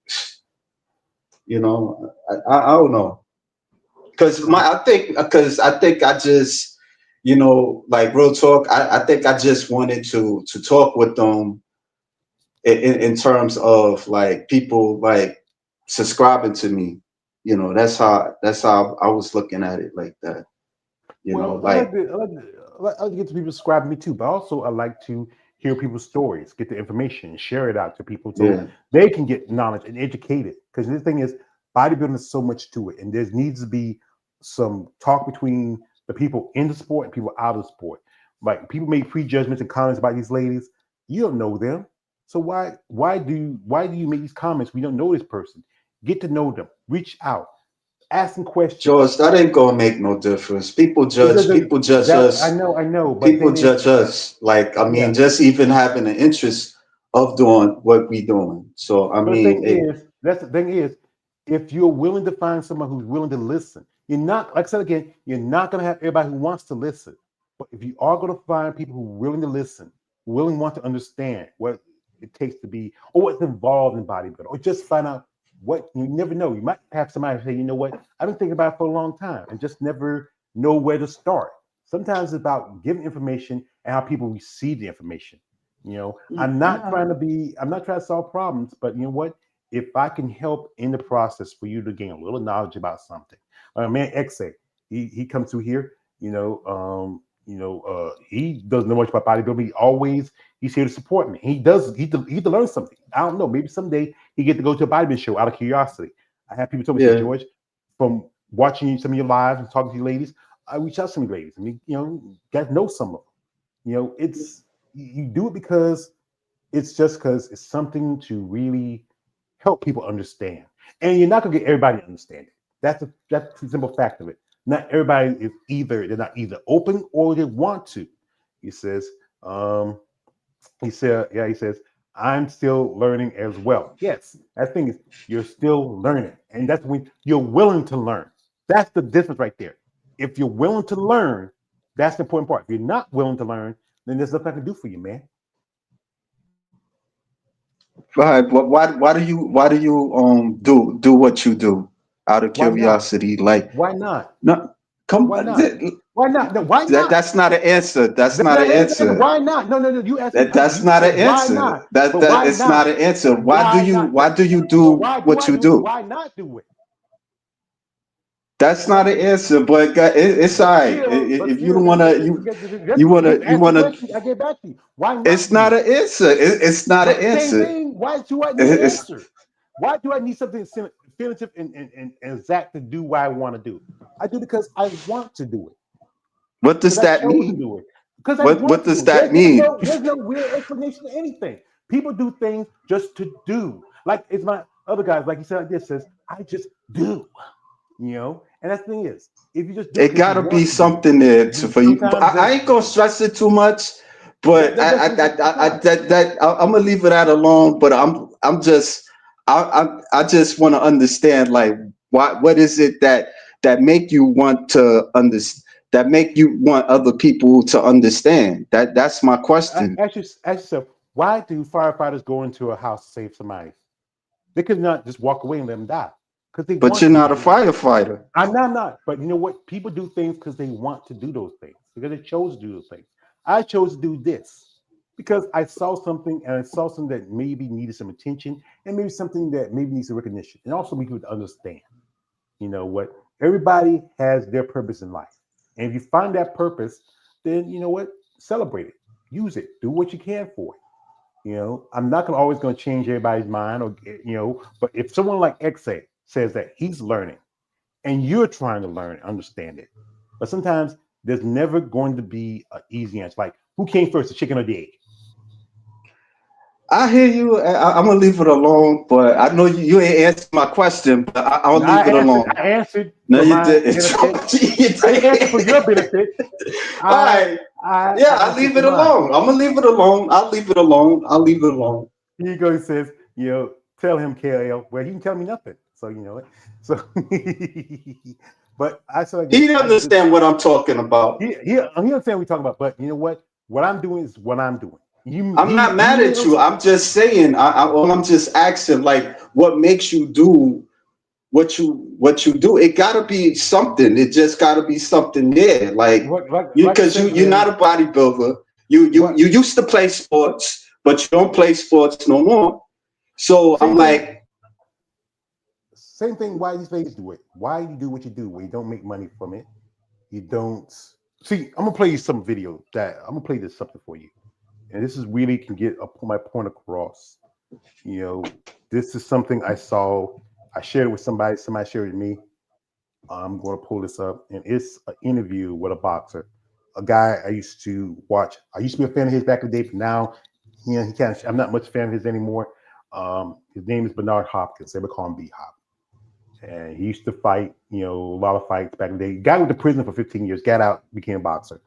I don't know. Because I think I just, like, real talk. I think I just wanted to talk with them in terms of, like, people, like, subscribing to me. That's how I was looking at it, like that. Well, Like, I like to get to people subscribing to me too, but also I like to hear people's stories, get the information, share it out to people so yeah, they can get knowledge and educated. Because the thing is, bodybuilding is so much to it, and there needs to be some talk between the people in the sport and people out of the sport. Like, people make prejudgments and comments about these ladies. You don't know them, so why do you make these comments? We don't know this person. Get to know them. Reach out. Ask them questions. George, that ain't gonna make no difference. People It judge. doesn't. People judge That I us. know, but the People thing is, judge us. Like, I yeah. mean, just even having an interest of doing what we doing. So, I But the mean, thing is, that's the thing is, if you're willing to find someone who's willing to listen, you're not. Like I said again, you're not going to have everybody who wants to listen. But if you are going to find people who are willing to listen, willing want to understand what it takes to be, or what's involved in bodybuilding, or just find out what you never know. You might have somebody say, you know what, I've been thinking about it for a long time and just never know where to start. Sometimes it's about giving information and how people receive the information. I'm not trying to solve problems, but you know what? If I can help in the process for you to gain a little knowledge about something, man, Exe, he comes through here. He doesn't know much about bodybuilding. He's here to support me. He to learn something. I don't know. Maybe someday he get to go to a bodybuilding show out of curiosity. I have people tell me, say, yeah. George, from watching some of your lives and talking to you ladies, I reach out to some ladies. I mean, got to know some of them. It's you do it because it's something to really help people understand. And you're not gonna get everybody to understand it. That's the simple fact of it. Not everybody is they're not either open or they want to. He says, he says, I'm still learning as well. Yes, that thing is you're still learning. And that's when you're willing to learn. That's the difference right there. If you're willing to learn, that's the important part. If you're not willing to learn, then there's nothing I can do for you, man. Right, but why do you do what you do out of Why not? curiosity? Like, Why not? no, come Why on, not? Why not? No, why not? that's not an answer. That's That's not not an an answer. answer. Why not? No, no, no. You asked me. That's You not said an why answer. not? That But that why it's not not? an answer. Why not? Why do you But do why do what I you do it? do? Why not do it? That's not Why? an answer, but it's all But right. still, If you don't wanna, that's what you you asked the wanna. question. I get back to you. Why It's not do not it? an answer. It's not an But same answer. thing. Why do I need an It's answer? Why do I need something definitive and exact to do what I want to do? I do because I want to do it. what does Because I that chose to mean? do it. Because I want What to does do it. that mean? There's no real explanation to anything. People do things just to do. Like it's my other guys, like you said, like this says, I just do. And that's the thing is, if you just do it It because you gotta be want to do it, something there then for you. But sometimes I ain't gonna stress it too much. that, But that that's it's not. I'm gonna leave it that alone. But I'm just I just want to understand like what is it that make you want to understand, that make you want other people to understand. That's my question. Ask yourself, why do firefighters go into a house to save somebody? They could not just walk away and let them die because they But want you're to. not a firefighter. I'm not. But you know what? People do things because they want to do those things, because they chose to do those things. I chose to do this because I saw something and I saw something that maybe needed some attention and maybe something that maybe needs some recognition and also people to understand. You know what? Everybody has their purpose in life. And if you find that purpose, then you know what? Celebrate it. Use it. Do what you can for it. I'm not gonna always going to change everybody's mind or but if someone like XA says that he's learning and you're trying to learn and understand it. But sometimes there's never going to be an easy answer. Like, who came first, the chicken or the egg? I hear you. I'm gonna leave it alone. But I know you ain't answered my question. But I'll And leave it alone. I answered No, for you my did. benefit. You I didn't answer for your did. benefit. All I right. I Yeah, I'll answered leave for it mine. alone. I'm gonna leave it alone. I'll leave it alone. I'll leave it alone. He goes says, tell him KL. Well, he can tell me nothing. So So, but I said like He this. didn't I just understand what I'm talking about. he understand what we're talking about. But you know what? What I'm doing is what I'm doing. I'm not You mad may at you. I'm just saying. Well, I'm just asking, like, what makes you do what you do? It gotta be something. It just gotta be something there. Like you, like I because said, you're not man. a bodybuilder. You What used to play sports, but you don't play sports no more. So I'm same thing? like, Same thing. Why these ladies do it? Why you do what you do? Where you don't make money from it. You don't see. I'm gonna play you some video that I'm gonna play this something for you, and this is really can get my point across. This is something I saw. I shared it with somebody. Somebody shared it with me. I'm going to pull this up, and it's an interview with a boxer, a guy I used to watch. I used to be a fan of his back in the day, but now, he kind of. I'm not much fan of his anymore. His name is Bernard Hopkins. They would call him B Hop, and he used to fight. A lot of fights back in the day. Got went to prison for 15 years. Got out, became a boxer.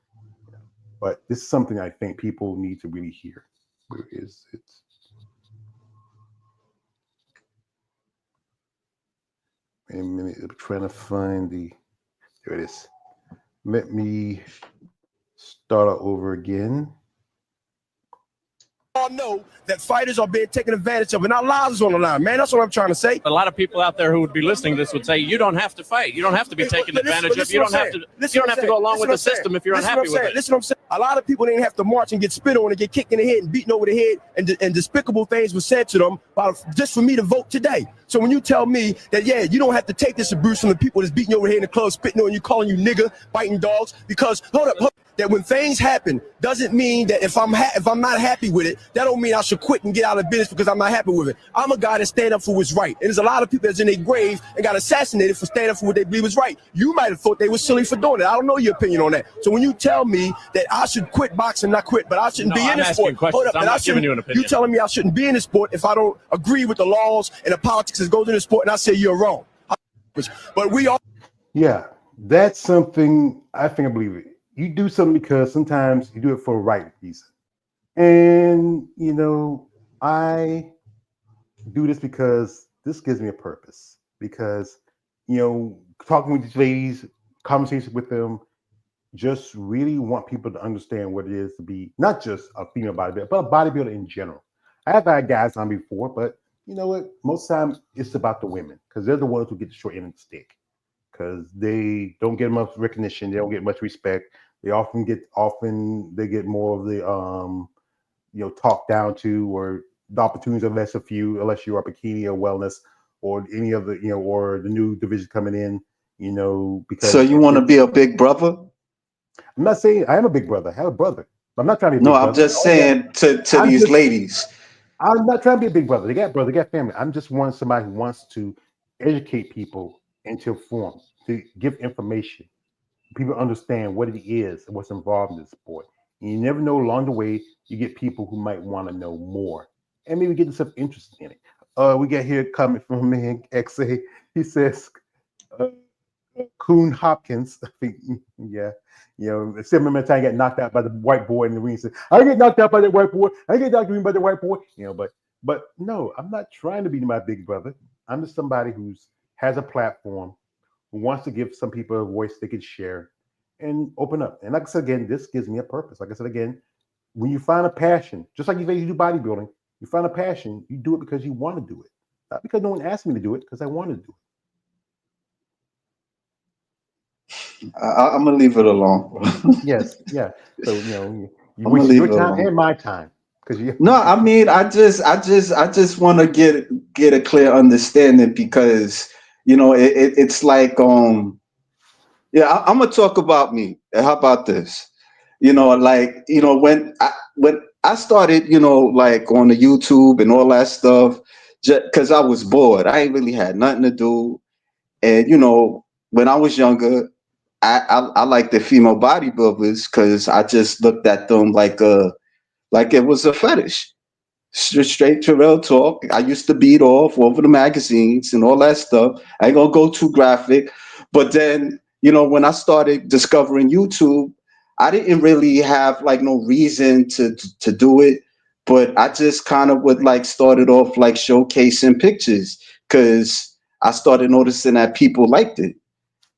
But this is something I think people need to really hear. Where is it? Wait a minute. I'm trying to find the. There it is. Let me start over again. All know that fighters are being taken advantage of and our lives on the line, man. That's what I'm trying to say. A lot of people out there who would be listening to this would say, you don't have to fight. You don't have to be taken advantage of. You don't have to go along with the system if you're unhappy with it. Listen what I'm saying. A lot of people didn't have to march and get spit on and get kicked in the head and beaten over the head and despicable things were said to them just for me to vote today. So when you tell me that, yeah, you don't have to take this abuse from the people that's beating you over the head in the club, spitting on you, calling you nigga, biting dogs, because hold up, that when things happen doesn't mean that if I'm not happy with it, that don't mean I should quit and get out of business because I'm not happy with it. I'm a guy that stand up for what's right. And there's a lot of people that's in their grave and got assassinated for standing up for what they believe is right. You might have thought they were silly for doing it. I don't know your opinion on that. So when you tell me that I should quit boxing, not quit, but I shouldn't be in this sport. Hold up, I'm not giving you an opinion. You telling me I shouldn't be in this sport if I don't agree with the laws and the politics that goes in the sport, and I say you're wrong. But we all. Yeah, that's something I think I believe it. You do something because sometimes you do it for the right reason. And, I do this because this gives me a purpose. Because, talking with these ladies, conversation with them, just really want people to understand what it is to be not just a female bodybuilder, but a bodybuilder in general. I have had guys on before, but you know what? Most times it's about the women because they're the ones who get the short end of the stick because they don't get much recognition, they don't get much respect. They get more of the talked down to, or the opportunities are less of you unless you are bikini or wellness or any of the or the new division coming in. So Because you want to be a big brother? I'm not saying I am a big brother. I have a brother. I'm not trying to be a No, big I'm brother. just saying to I'm these just ladies. I'm not trying to be a big brother. They got family. I'm just wanting somebody who wants to educate people and to inform, to give information. People understand what it is and what's involved in the sport. And you never know along the way, you get people who might want to know more and maybe get themselves interested in it. We get here a comment from man XA. He says, uh, Coon Hopkins, I think, yeah, similar time he got knocked out by the white boy in the ring. He said, I get knocked out by the white boy. I get knocked out by the white boy. But no, I'm not trying to be my big brother. I'm just somebody who's has a platform, who wants to give some people a voice they can share and open up. And like I said again, this gives me a purpose. Like I said again, when you find a passion, just like you do bodybuilding, you find a passion, you do it because you want to do it, not because no one asked me to do it, because I want to do it. I'm gonna leave it alone. Yes, yeah. So you I'm gonna wasted leave your it time alone. and my time because you. No, I mean, I just want to get a clear understanding because it's like yeah, I'm gonna talk about me. How about this? Like when I started, like on the YouTube and all that stuff, just because I was bored. I ain't really had nothing to do, and when I was younger, I liked the female bodybuilders because I just looked at them like it was a fetish. Straight to real talk. I used to beat off over the magazines and all that stuff. I ain't gonna go too graphic, but then when I started discovering YouTube, I didn't really have like no reason to do it, but I just kind of would like started off like showcasing pictures because I started noticing that people liked it.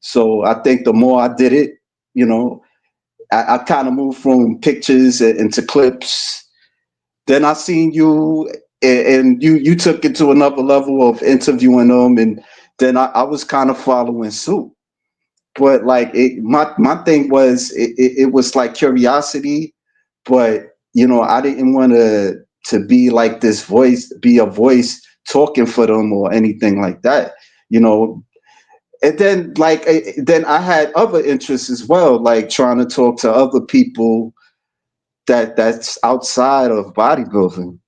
So I think the more I did it, you know, I kind of moved from pictures into clips. Then I seen you, and you took it to another level of interviewing them, and then I was kind of following suit. But like my thing was it was like curiosity, but I didn't want to be like this voice, be a voice talking for them or anything like that. You know, and then then I had other interests as well, like trying to talk to other people that's outside of bodybuilding,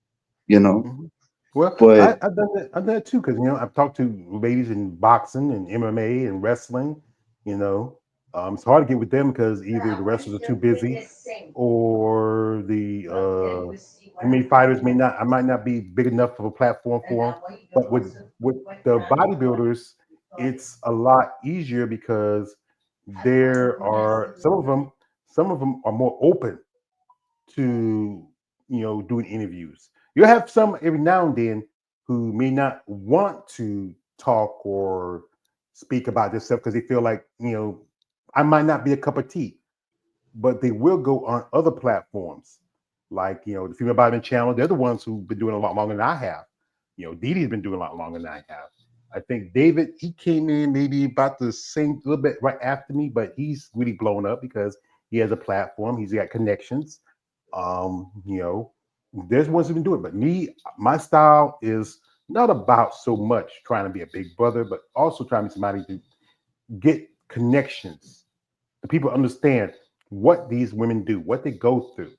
you know. Mhm. Well, But I've done that. I've done that too because I've talked to ladies in boxing and MMA and wrestling. You know, it's hard to get with them because either the wrestlers are too busy, or the MMA fighters may not. I might not be big enough of a platform for them. But with the bodybuilders, it's a lot easier because there are some of them. Some of them are more open to doing interviews. You have some every now and then who may not want to talk or speak about this stuff because they feel like I might not be a cup of tea, but they will go on other platforms like the Female Bodybuilding Channel. They're the ones who've been doing a lot longer than I have. Dee Dee's been doing a lot longer than I have. I think David, he came in maybe about the same little bit right after me, but he's really blown up because he has a platform. He's got connections. You know, there's ones who can do it, but me, my style is not about so much trying to be a big brother, but also trying to be somebody to get connections. The people understand what these women do, what they go through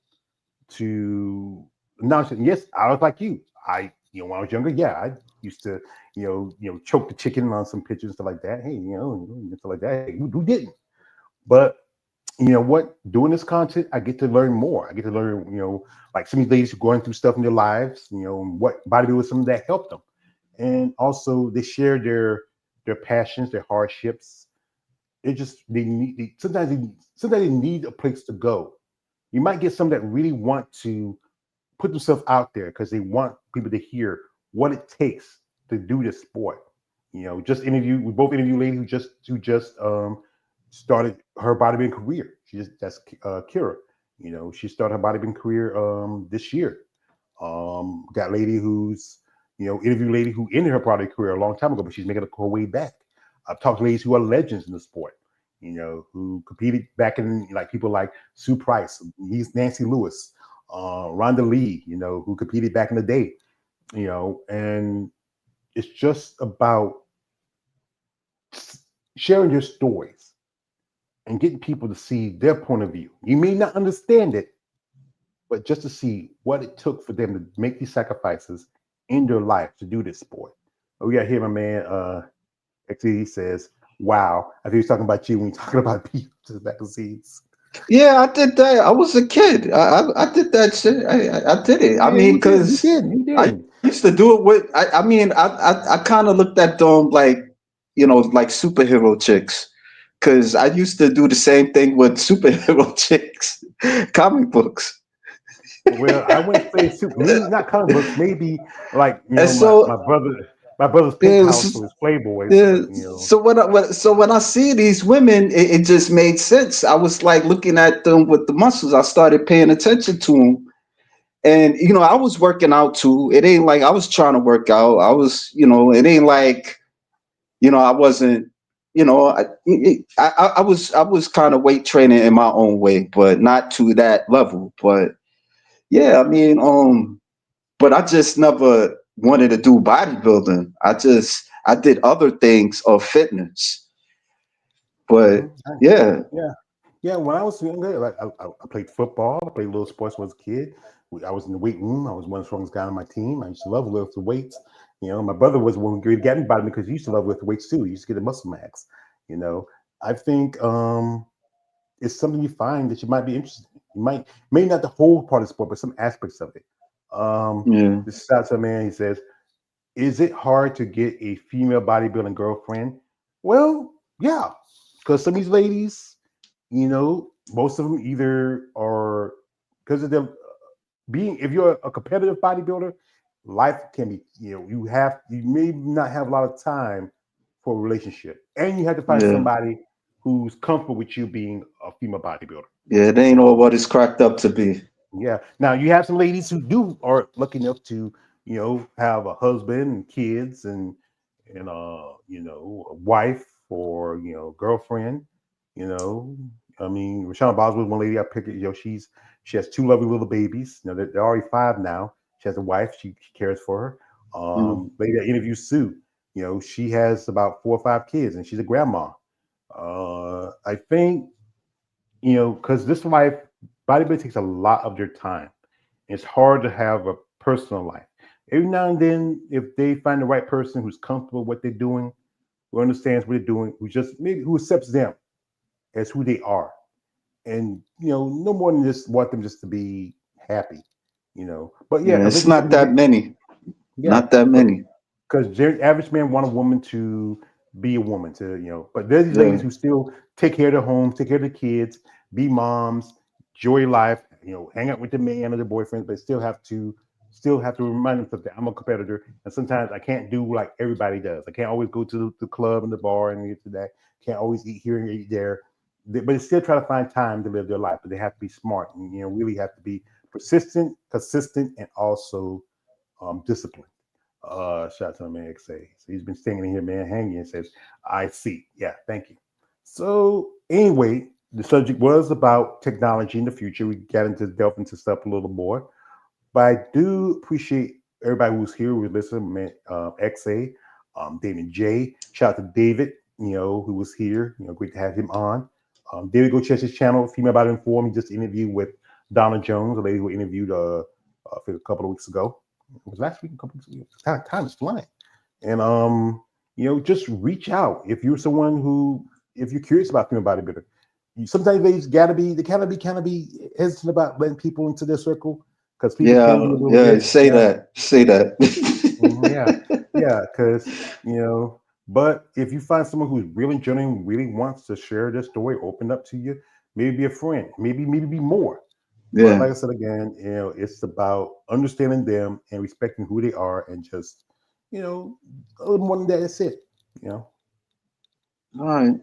to now. Yes, I was like you. When I was younger, yeah, I used to, choke the chicken on some pictures and stuff like that. Hey, stuff like that. Hey, who didn't? But you know what? Doing this content, I get to learn more. I get to learn, like some of these ladies who are going through stuff in their lives, what bodybuilding was something that helped them. And also they share their passions, their hardships. It just sometimes they need a place to go. You might get some that really want to put themselves out there because they want people to hear what it takes to do this sport. We both interviewed a lady who just started her bodybuilding career. That's Kira. She started her bodybuilding career this year. Got a lady who's, interviewed a lady who ended her product career a long time ago, but she's making her way back. I've talked to ladies who are legends in the sport, who competed back in, like people like Sue Price, he's Nancy Lewis, Rhonda Lee, who competed back in the day, and it's just about sharing your stories and getting people to see their point of view. You may not understand it, but just to see what it took for them to make these sacrifices in their life to do this sport. We got here, my man, XE says, wow, I think he's talking about you when you're talking about people's vaccines. Yeah, I did that. I was a kid. I did that shit. I did it. Yeah, I mean, because I used to do it with. I kind of looked at them like, like superhero chicks, because I used to do the same thing with superhero chicks, comic books. Well, I wouldn't say maybe not comic books, maybe like And so, my brother's penthouse was Playboys. yeah. So when I see these women, it just made sense. I was like looking at them with the muscles. I started paying attention to them, and I was working out too. It ain't like I was trying to work out. I was, it ain't like, I wasn't. I was kind of weight training in my own way, but not to that level. But yeah, I mean, but I just never wanted to do bodybuilding. I did other things of fitness. But yeah. When I was younger, like I played football. I played little sports when I was a kid. I was in the weight room. I was one of the strongest guys on my team. I used to love lifting weights. My brother was one who got me body because he used to love lifting weights too. He used to get the muscle max. I think it's something you find that you might be interested in. You may not the whole part of the sport, but some aspects of it. This is a man. He says, "Is it hard to get a female bodybuilding girlfriend?" Well, yeah, because some of these ladies, most of them either are because of them being. If you're a competitive bodybuilder, life can be. You may not have a lot of time for a relationship, and you have to find somebody who's comfortable with you being a female bodybuilder. Yeah, it ain't all what it's cracked up to be. Yeah. Now you have some ladies who are lucky enough to, have a husband and kids and a wife or girlfriend. I mean, Rashawn Boswell, one lady I picked. She has two lovely little babies. They're already 5 now. She has a wife. She cares for her. Lady that interviewed Sue. She has about 4 or 5 kids, and she's a grandma. I think, because this life, bodybuilding takes a lot of your time. It's hard to have a personal life. Every now and then, if they find the right person who's comfortable with what they're doing, who understands what they're doing, who accepts them as who they are, and no more than just want them just to be happy, But yeah, it's not that many. Not that many. Because the average man want a woman to be a woman, But there's these ladies who still take care of their homes, take care of their kids, be moms, enjoy life, hang out with the man or their boyfriend, but still have to remind themselves that I'm a competitor, and sometimes I can't do like everybody does. I can't always go to the club and the bar and get to that. Can't always eat here and eat there, but they still try to find time to live their life. But they have to be smart and really have to be persistent, consistent, and also disciplined. Shout out to my man XA. So he's been staying in here, man, hanging and says, I see. Yeah, thank you. So anyway, the subject was about technology in the future. We got into delve into stuff a little more. But I do appreciate everybody who's here, who's listening, man, XA, David J. Shout out to David, who was here. Great to have him on. David, go check his channel, Female Body Informed. He just interviewed with Donna Jones, a lady who interviewed a couple of weeks ago. It was last week, a couple of weeks ago. Time is flying. And just reach out if you're someone if you're curious about female bodybuilding. Sometimes ladies gotta be hesitant about letting people into their circle because people can be a little bit. Say that. Because but if you find someone who's really genuine, really wants to share their story, open up to you, maybe be a friend, maybe be more. But like I said again, it's about understanding them and respecting who they are, and just a little more than that. That's it. All right.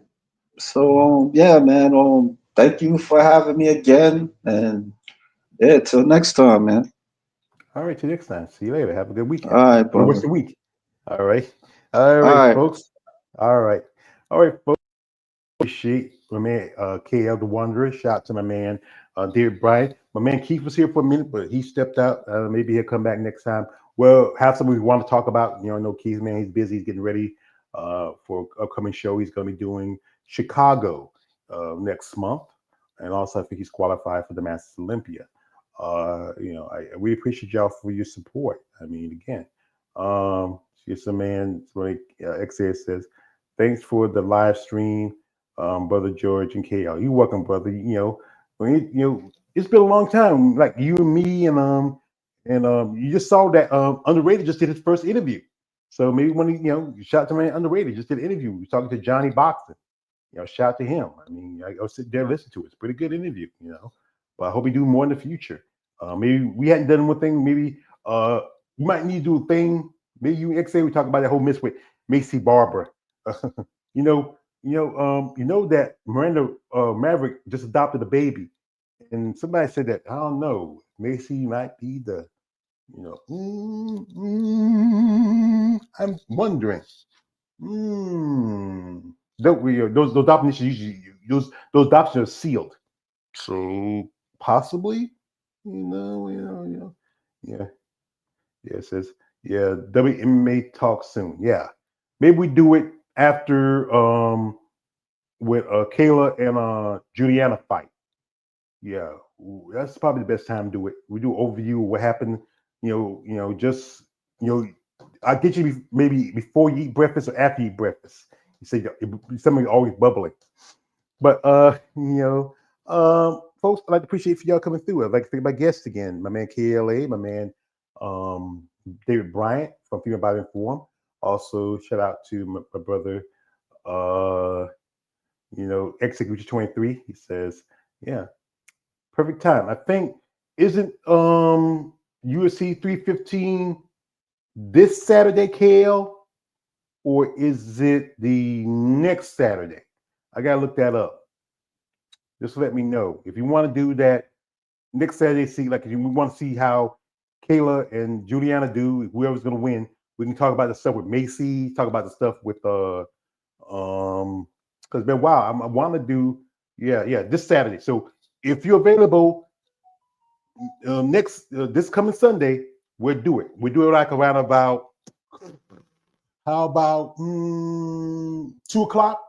So man. Thank you for having me again, and till next time, man. All right, till next time. See you later. Have a good weekend. All right, Or what's brother. the week? All right. All right. Folks. All right. All right, folks. Appreciate my man KL the Wanderer. Shout out to my man David Bryant. My man Keith was here for a minute, but he stepped out. Maybe he'll come back next time. Well, have something we want to talk about. I know Keith, man, he's busy. He's getting ready for upcoming show. He's going to be doing Chicago next month, and also I think he's qualified for the Masters Olympia. I really appreciate y'all for your support. I mean, again, just a man. XA says, thanks for the live stream. Brother George and KL. You're welcome, brother. It's been a long time. Like you and me, and you just saw that Underrated just did his first interview. So maybe shout out to man Underrated just did an interview. He was talking to Johnny Boxon. Shout out to him. I mean, I go sit there and listen to it. It's a pretty good interview. But I hope we do more in the future. Maybe we hadn't done one thing. Maybe you might need to do a thing. Maybe you and XA we talk about that whole mess with Macy Barber. That Miranda Maverick just adopted a baby, and somebody said that I don't know. Macy might be the, I'm wondering. Those adoptions usually those adoptions are sealed, so possibly, yeah. It says WMA talk soon. Yeah, maybe we do it after with Kayla and Juliana fight. Yeah, that's probably the best time to do it. We do an overview of what happened. I'll get you maybe before you eat breakfast or after you eat breakfast. You say something always bubbling. But folks, I'd like to appreciate for y'all coming through. I'd like to thank my guests again, my man KLA, my man David Bryant from Female Body Inform. Also, shout out to my brother, Execution 23. He says, yeah, perfect time. I think, isn't UFC 315 this Saturday, KL? Or is it the next Saturday? I got to look that up. Just let me know. If you want to do that next Saturday, if you want to see how Kayla and Juliana do, whoever's going to win, we can talk about the stuff with Macy, talk about the stuff with because it's been a while. I want to do this Saturday. So if you're available this coming Sunday, we'll do it. We'll do it like around about 2 o'clock,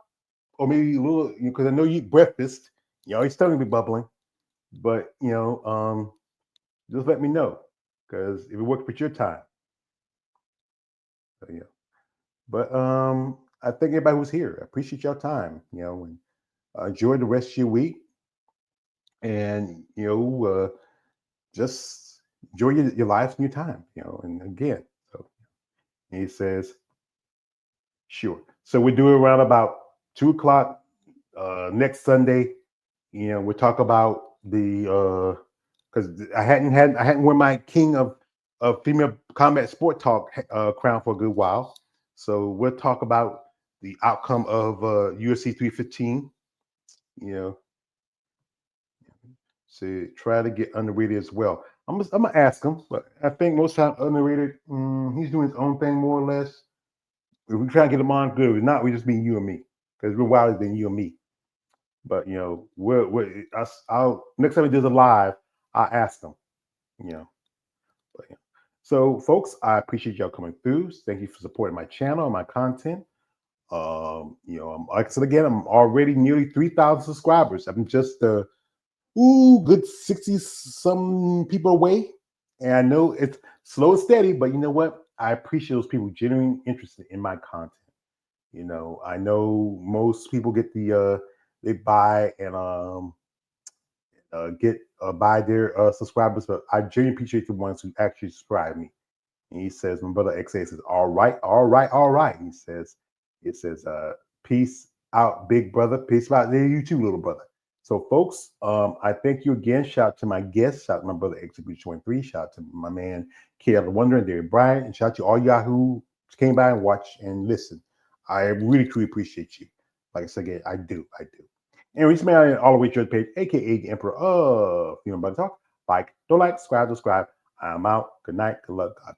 or maybe a little, because I know you eat breakfast. Your stomach be bubbling, but just let me know, because if it works with your time. So, but I thank everybody who's here. I appreciate your time. And enjoy the rest of your week, and just enjoy your lives and your time. And again, so he says, sure. So we do it around about 2 o'clock next Sunday. We'll talk about the because I hadn't worn my King of Female Combat Sport Talk crown for a good while. So we'll talk about the outcome of UFC 315. So try to get Underrated as well. I'm gonna ask him, but I think most time Underrated, he's doing his own thing more or less. If we try to get him on, good. If not, we just mean you and me, because we're wilder than you and me. But I'll next time he does a live, I'll ask him. So folks, I appreciate y'all coming through. Thank you for supporting my channel and my content. Like I said again, I'm already nearly 3,000 subscribers. I'm just good 60 some people away, and I know it's slow and steady, but you know what? I appreciate those people genuinely interested in my content. I know most people get they buy and buy their subscribers, but I genuinely appreciate the ones who actually subscribe me. And he says, my brother XA says, all right. He says, peace out, big brother. Peace out there, you too, little brother. So folks, I thank you again. Shout out to my guests, shout out to my brother Execution 23, shout out to my man KL the Wonder and David Bryant, and shout out to all y'all who came by and watched and listened. I really truly appreciate you. Like I said again, I do. And reach me out all the way to the page, aka the Emperor of BodyBuilding Talk. Like, don't like, subscribe. I'm out. Good night. Good luck. God.